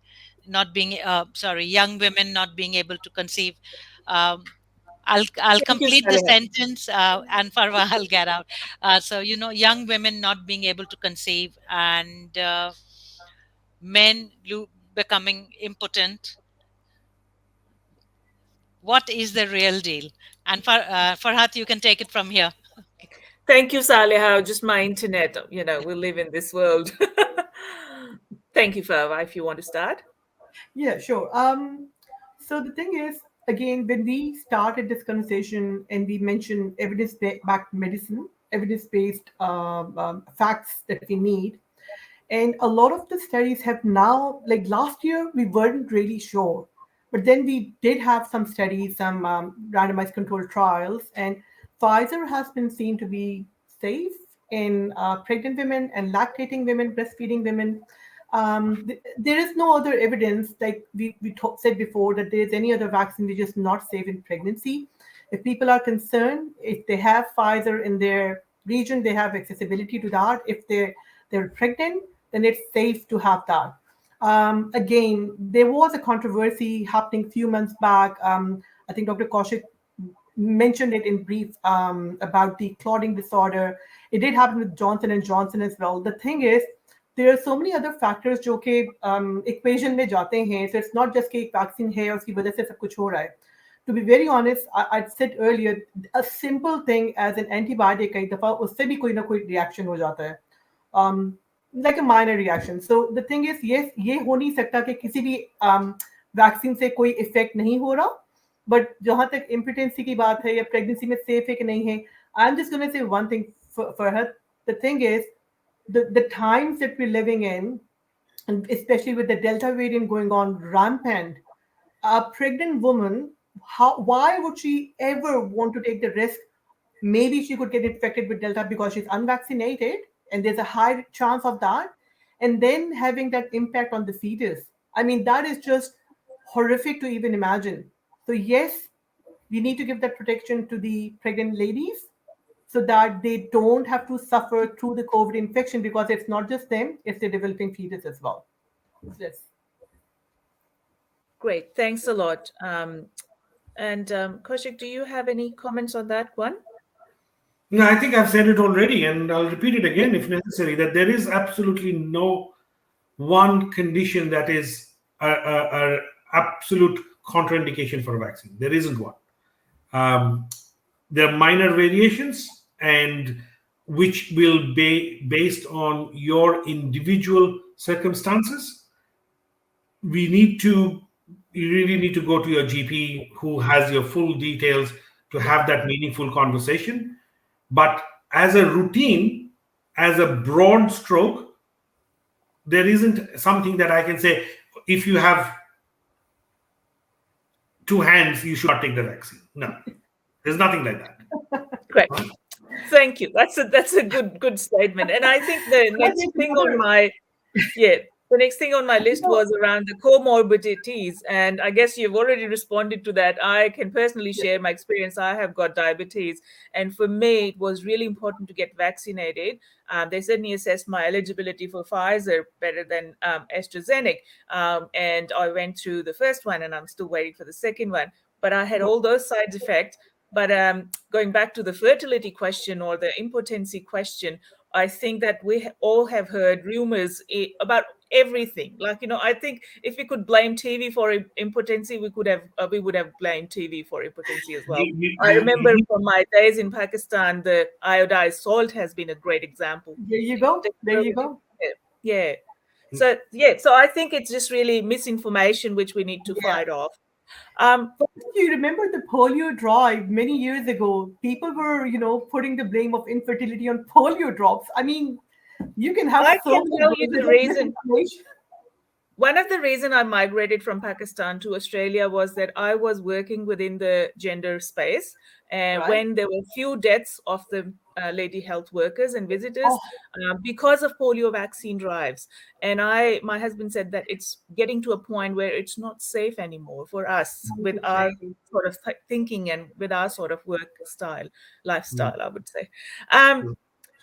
not being, young women not being able to conceive. Um, I'll thank you, complete the Saliha. sentence, and Farwa, I'll get out. So young women not being able to conceive, and men becoming impotent. What is the real deal? And Farhat, you can take it from here. Thank you, Saliha. Just my internet. We live in this world. Thank you, Farwa. If you want to start. Yeah, sure. So the thing is, again, when we started this conversation and we mentioned evidence-backed medicine, evidence-based facts that we need, And a lot of the studies have now, like last year, we weren't really sure. But then we did have some studies, some randomized controlled trials, and Pfizer has been seen to be safe in pregnant women and lactating women, breastfeeding women. There is no other evidence, like we said before, that there is any other vaccine which is not safe in pregnancy. If people are concerned, if they have Pfizer in their region, they have accessibility to that. If they're pregnant, then it's safe to have that. Again, there was a controversy happening a few months back. I think Dr. Kaushik mentioned it in brief about the clotting disorder. It did happen with Johnson and Johnson as well. The thing is, there are so many other factors जो कि equation में जाते हैं. So it's not just कि एक vaccine है और उसकी वजह से सब कुछ हो रहा है. To be very honest, I said earlier, a simple thing as an antibiotic कई दफा उससे भी कोई ना कोई reaction हो जाता है. Like a minor reaction. So the thing is, yes, ये हो नहीं सकता कि किसी भी वैक्सीन से कोई इफेक्ट नहीं हो रहा. बट जहां तक इम्पोटेंसी की बात है या प्रेगनेंसी में सेफ है कि नहीं है, I am just gonna say one thing Farhat. The thing is the times that we're living in, and especially with the Delta variant going on rampant, a pregnant woman, why would she ever want to take the risk? Maybe she could get infected with Delta because she's unvaccinated, and there's a high chance of that. And then having that impact on the fetus. I mean, that is just horrific to even imagine. So, yes, we need to give that protection to the pregnant ladies so that they don't have to suffer through the COVID infection, because it's not just them, it's the developing fetus as well. Yes. Great. Thanks a lot. And Kaushik, do you have any comments on that one? No, I think I've said it already, and I'll repeat it again if necessary, that there is absolutely no one condition that is a absolute contraindication for a vaccine. There isn't one. There are minor variations, and which will be based on your individual circumstances. You really need to go to your GP who has your full details to have that meaningful conversation. But as a routine, as a broad stroke, there isn't something that I can say, if you have two hands, you should not take the vaccine. No, there's nothing like that. Great. Thank you. That's a good statement. And I think the next thing on my list was around the comorbidities. And I guess you've already responded to that. I can personally share my experience. I have got diabetes. And for me, it was really important to get vaccinated. They certainly assessed my eligibility for Pfizer better than AstraZeneca. And I went through the first one, and I'm still waiting for the second one. But I had all those side effects. But going back to the fertility question or the impotency question, I think that we all have heard rumors about everything. Like, I think if we could blame TV for impotency, we would have blamed TV for impotency as well. I remember from my days in Pakistan, the iodized salt has been a great example. There you go. There you go. Yeah. So I think it's just really misinformation which we need to fight off. You remember the polio drive many years ago? People were, putting the blame of infertility on polio drops. I mean, you can have I so can many tell you the reason. misinformation. One of the reasons I migrated from Pakistan to Australia was that I was working within the gender space, and Right. when there were few deaths of the lady health workers and visitors because of polio vaccine drives. And my husband said that it's getting to a point where it's not safe anymore for us with our sort of thinking and with our sort of lifestyle, I would say.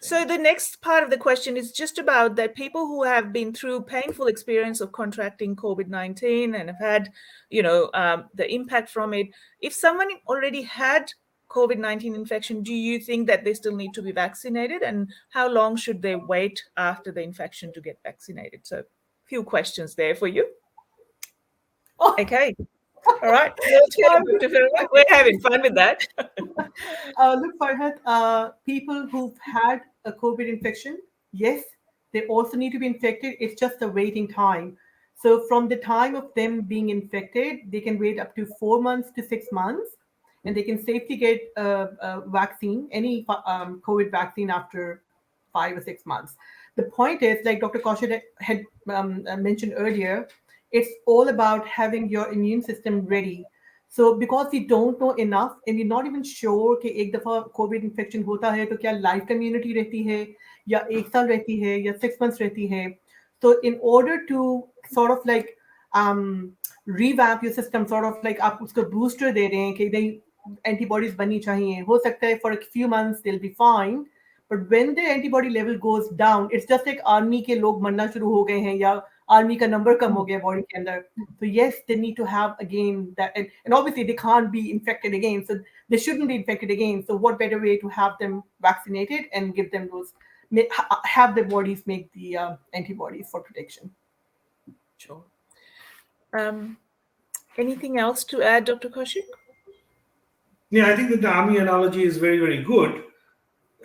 So the next part of the question is just about that people who have been through painful experience of contracting COVID-19 and have had, the impact from it. If someone already had COVID-19 infection, do you think that they still need to be vaccinated? And how long should they wait after the infection to get vaccinated? So a few questions there for you. Okay. All right. We're having fun with that. Look, Farhat, people who've had a COVID infection, yes, they also need to be infected. It's just a waiting time. So from the time of them being infected, they can wait up to 4 months to 6 months, and they can safely get a vaccine, any COVID vaccine after 5 or 6 months. The point is, like Dr. Kaushik had mentioned earlier, it's all about having your immune system ready. So because we don't know enough and we're not even sure कि एक दफा Covid infection होता है तो क्या life community रहती है या एक साल रहती है या 6 months रहती है. So in order to sort of like revamp your system, sort of like आप उसको booster दे रहे हैं कि नहीं antibodies बननी चाहिए. हो सकता है for a few months they'll be fine. But when the antibody level goes down, it's just like army के लोग मरना शुरू हो गए हैं या army का number कम हो गया body के अंदर. So yes, they need to have again that, and obviously they can't be infected again, so they shouldn't be infected again. So what better way to have them vaccinated and give them those, have their bodies make the antibodies for protection. Sure. Anything else to add, Dr. Kaushik? Yeah, I think that the army analogy is very, very good.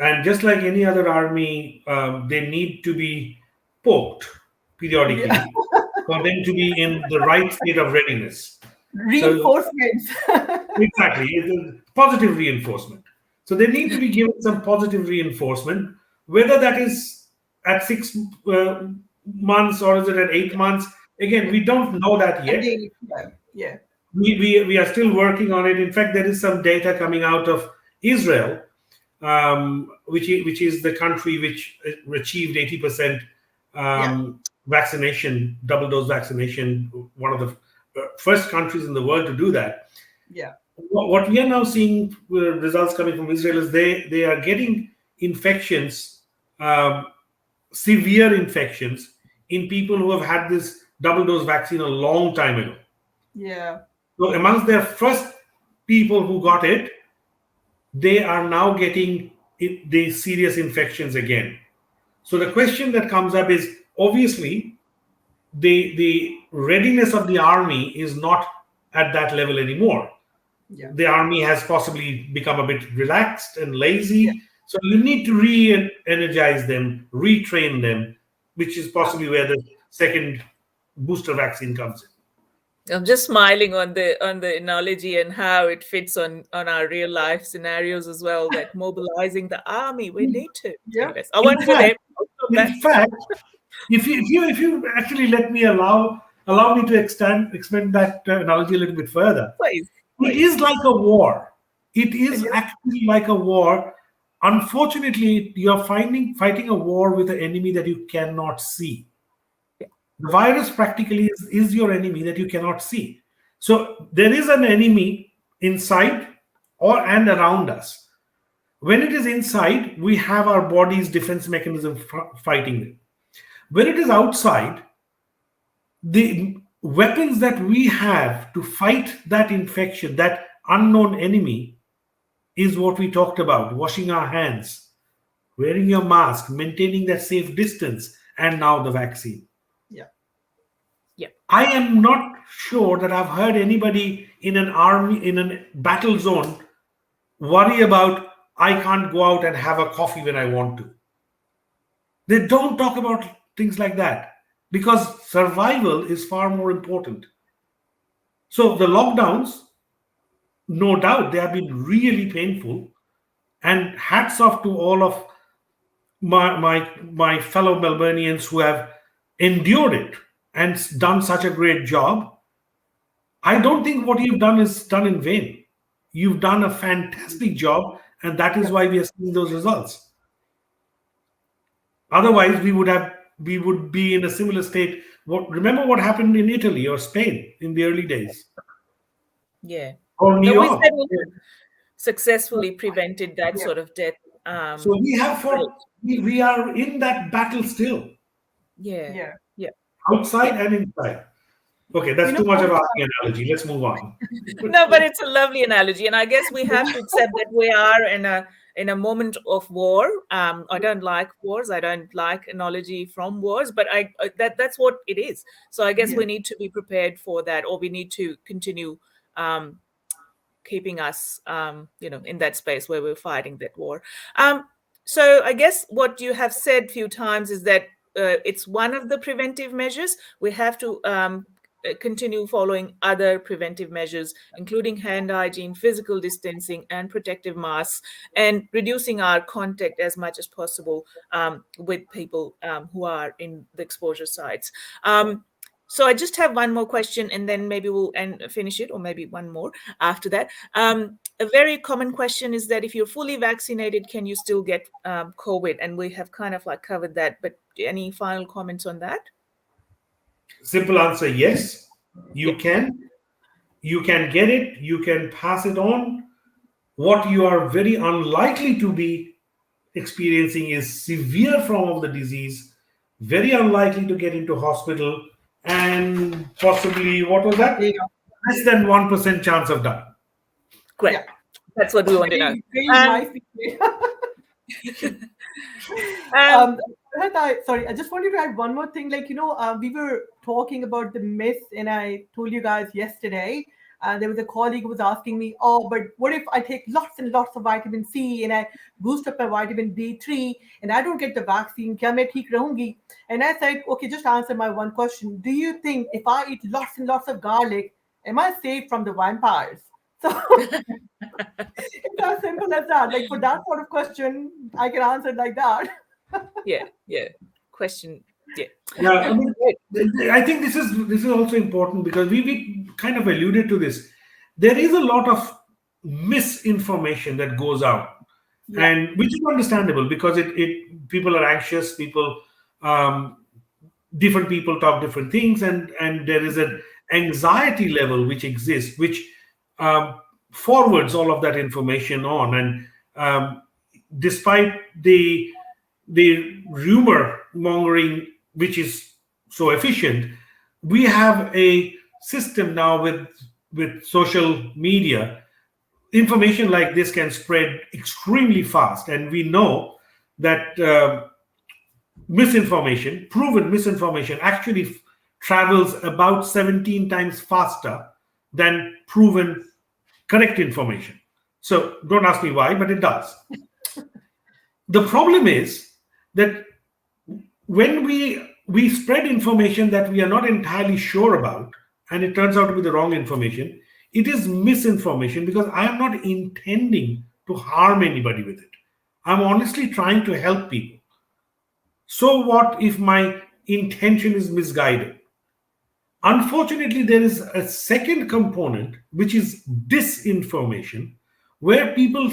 And just like any other army, they need to be poked periodically for them to be in the right state of readiness. Reinforcements. So, exactly, it's a positive reinforcement. So they need to be given some positive reinforcement, whether that is at 6 months or is it at 8 months. Again, we don't know that yet. Yeah. We are still working on it. In fact, there is some data coming out of Israel, which is the country which achieved 80% vaccination, double dose vaccination, one of the first countries in the world to do that. Yeah. What we are now seeing results coming from Israel is they are getting infections, severe infections in people who have had this double dose vaccine a long time ago. Yeah. So amongst their first people who got it, they are now getting the serious infections again. So the question that comes up is, obviously, the readiness of the army is not at that level anymore. Yeah. The army has possibly become a bit relaxed and lazy. Yeah. So you need to re-energize them, retrain them, which is possibly where the second booster vaccine comes in. I'm just smiling on the analogy and how it fits on our real life scenarios as well. That mobilizing the army, we need to. Yeah. Anyways, I won't go there. In fact, if you actually let me allow me to expand that analogy a little bit further. Please. It is like a war. It is actually like a war. Unfortunately, you're fighting a war with an enemy that you cannot see. The virus practically is your enemy that you cannot see. So there is an enemy inside and around us. When it is inside, we have our body's defense mechanism fighting it. When it is outside, the weapons that we have to fight that infection, that unknown enemy, is what we talked about: washing our hands, wearing your mask, maintaining that safe distance, and now the vaccine. Yeah. I am not sure that I've heard anybody in an army, in a battle zone, worry about, I can't go out and have a coffee when I want to. They don't talk about things like that because survival is far more important. So the lockdowns, no doubt, they have been really painful, and hats off to all of my fellow Melburnians who have endured it and done such a great job. I don't think what you've done is done in vain. You've done a fantastic job, and that is why we are seeing those results. Otherwise, we would be in a similar state. Remember what happened in Italy or Spain in the early days? Yeah. Or New York. We successfully prevented that sort of death. So we have fought. We are in that battle still. Yeah. Outside and inside. Okay, that's too much of an analogy. Let's move on. No, but it's a lovely analogy, and I guess we have to accept that we are in a moment of war. I don't like wars. I don't like analogy from wars, but that's what it is. So I guess we need to be prepared for that, or we need to continue keeping us, in that space where we're fighting that war. So I guess what you have said a few times is that it's one of the preventive measures. We have to continue following other preventive measures, including hand hygiene, physical distancing, and protective masks, and reducing our contact as much as possible with people who are in the exposure sites. So I just have one more question, and then maybe we'll finish it, or maybe one more after that. A very common question is that if you're fully vaccinated, can you still get COVID? And we have kind of like covered that, but any final comments on that? Simple answer, yes, Yeah. you can. You can get it, you can pass it on. What you are very unlikely to be experiencing is severe form of the disease, very unlikely to get into hospital, and possibly, what was that? Yeah. Less than 1% chance of dying. Great. Yeah. That's what we want to know. Very nicely said. Sorry, I just wanted to add one more thing. Like, we were talking about the myth, and I told you guys yesterday. There was a colleague who was asking me, oh, but what if I take lots and lots of vitamin C and I boost up my vitamin D3 and I don't get the vaccine? Kya main theek rahungi? And I said, okay, just answer my one question. Do you think if I eat lots and lots of garlic, am I safe from the vampires? So it's as simple as that. Like, for that sort of question, I can answer it like that. Yeah. Question. Yeah. Yeah, I mean, I think this is also important because we kind of alluded to this. There is a lot of misinformation that goes out, and which is understandable because it people are anxious, different people talk different things, and there is an anxiety level which exists, which forwards all of that information on, and despite the rumor mongering, which is so efficient, we have a system now with social media. Information like this can spread extremely fast, and we know that proven misinformation, actually travels about 17 times faster than proven correct information. So don't ask me why, but it does. The problem is that when we spread information that we are not entirely sure about, and it turns out to be the wrong information, it is misinformation because I am not intending to harm anybody with it. I'm honestly trying to help people. So what if my intention is misguided? Unfortunately, there is a second component, which is disinformation, where people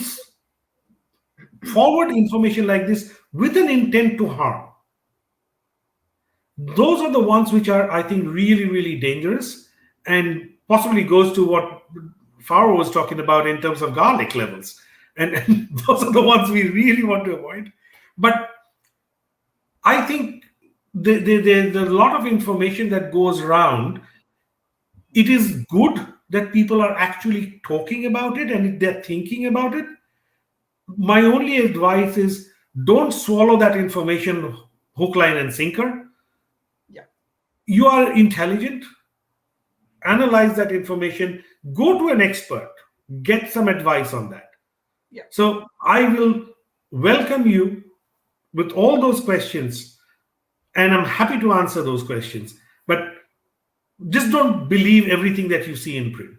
forward information like this with an intent to harm. Those are the ones which are, I think, really, really dangerous, and possibly goes to what Farwa was talking about in terms of garlic levels. And those are the ones we really want to avoid. But I think there's a lot of information that goes around. It is good that people are actually talking about it and they're thinking about it. My only advice is don't swallow that information hook, line, and sinker. Yeah. You are intelligent. Analyze that information. Go to an expert. Get some advice on that. Yeah. So I will welcome you with all those questions, and I'm happy to answer those questions. But just don't believe everything that you see in print.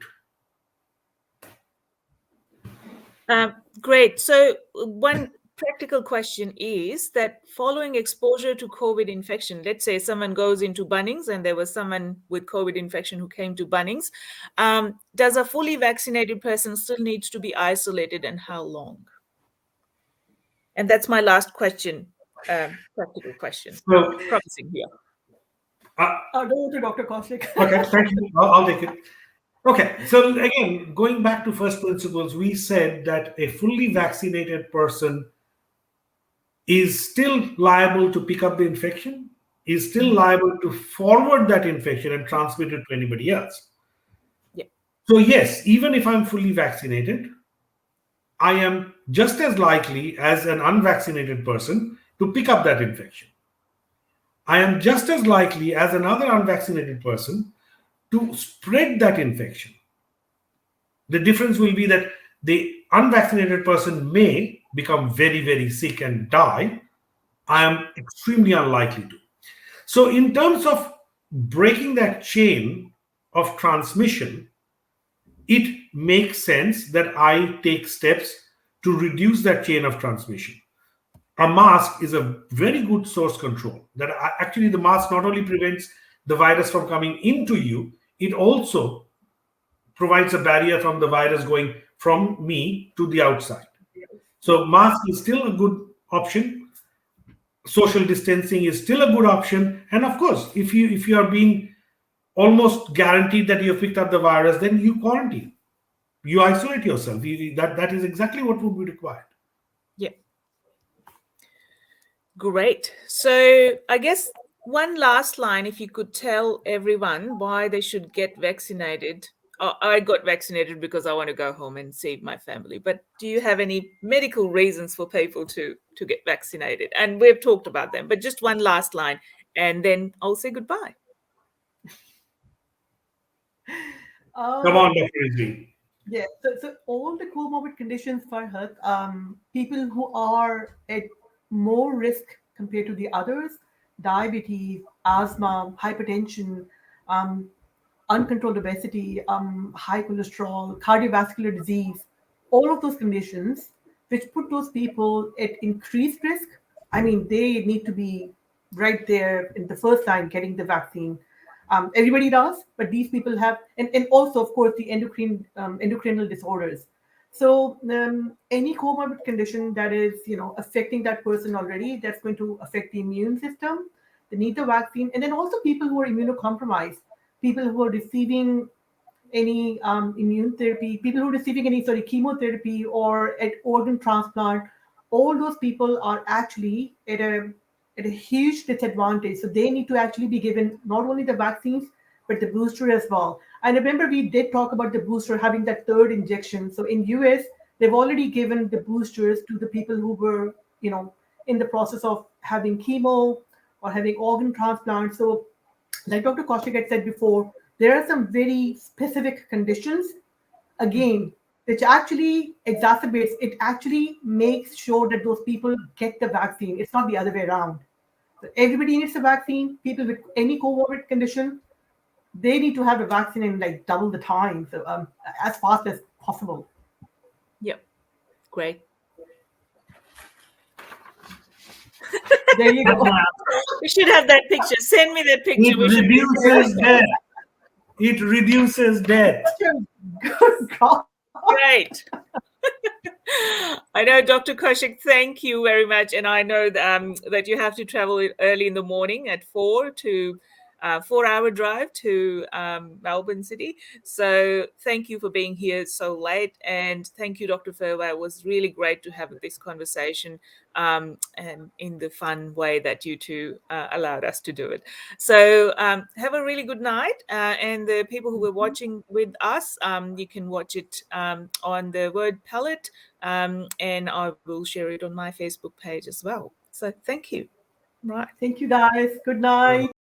Great. So one practical question is that following exposure to COVID infection, let's say someone goes into Bunnings and there was someone with COVID infection who came to Bunnings, does a fully vaccinated person still needs to be isolated, and how long? And that's my last question, practical question. So, promising here. Go to Dr. Kaushik. Okay, thank you. I'll take it. Okay, so again, going back to first principles, we said that a fully vaccinated person is still liable to pick up the infection, is still liable to forward that infection and transmit it to anybody else. Yeah. So yes, even if I'm fully vaccinated, I am just as likely as an unvaccinated person to pick up that infection. I am just as likely as another unvaccinated person to spread that infection. The difference will be that the unvaccinated person may become very, very sick and die. I am extremely unlikely to. So in terms of breaking that chain, of transmission, it makes sense that I take steps to reduce that chain of transmission. A mask is a very good source control. That actually the mask not only prevents the virus from coming into you, it also provides a barrier from the virus going from me to the outside. So mask is still a good option. Social distancing is still a good option. And of course, if you are being almost guaranteed that you have picked up the virus, then you quarantine. You isolate yourself. That is exactly what would be required. Yeah. Great. So I guess one last line, if you could tell everyone why they should get vaccinated. I got vaccinated because I want to go home and save my family. But do you have any medical reasons for people to get vaccinated? And we've talked about them, but just one last line, and then I'll say goodbye. Come on, Dr. Rizvi. Yeah, so all the comorbid conditions, Farhat, people who are at more risk compared to the others, diabetes, asthma, hypertension, um, uncontrolled obesity, high cholesterol, cardiovascular disease, all of those conditions which put those people at increased risk. I mean, they need to be right there in the first line getting the vaccine. Everybody does, but these people have, and also, of course, the endocrinal disorders. So any comorbid condition that is, affecting that person already, that's going to affect the immune system. They need the vaccine, and then also people who are immunocompromised, people who are receiving any immune therapy, people who are receiving any chemotherapy or at organ transplant, all those people are actually at a huge disadvantage. So they need to actually be given not only the vaccines but the booster as well. And remember, we did talk about the booster having that third injection. So in US, they've already given the boosters to the people who were, in the process of having chemo or having organ transplant. So like Dr. Kaushik had said before, there are some very specific conditions, again, which actually exacerbates, it actually makes sure that those people get the vaccine. It's not the other way around. So everybody needs a vaccine. People with any comorbid condition, they need to have a vaccine in like double the time, so as fast as possible. Yep. Great. There you go. We should have that picture. Send me that picture. It We should reduces death. It reduces death. Good God. Great. I know, Dr. Kaushik, thank you very much. And I know that you have to travel early in the morning at 4 to 4-hour drive to Melbourne City. So thank you for being here so late. And thank you, Dr. Farwa. It was really great to have this conversation and in the fun way that you two allowed us to do it. So have a really good night. And the people who were watching with us, you can watch it on the Word Palette. And I will share it on my Facebook page as well. So thank you. Right. Thank you, guys. Good night.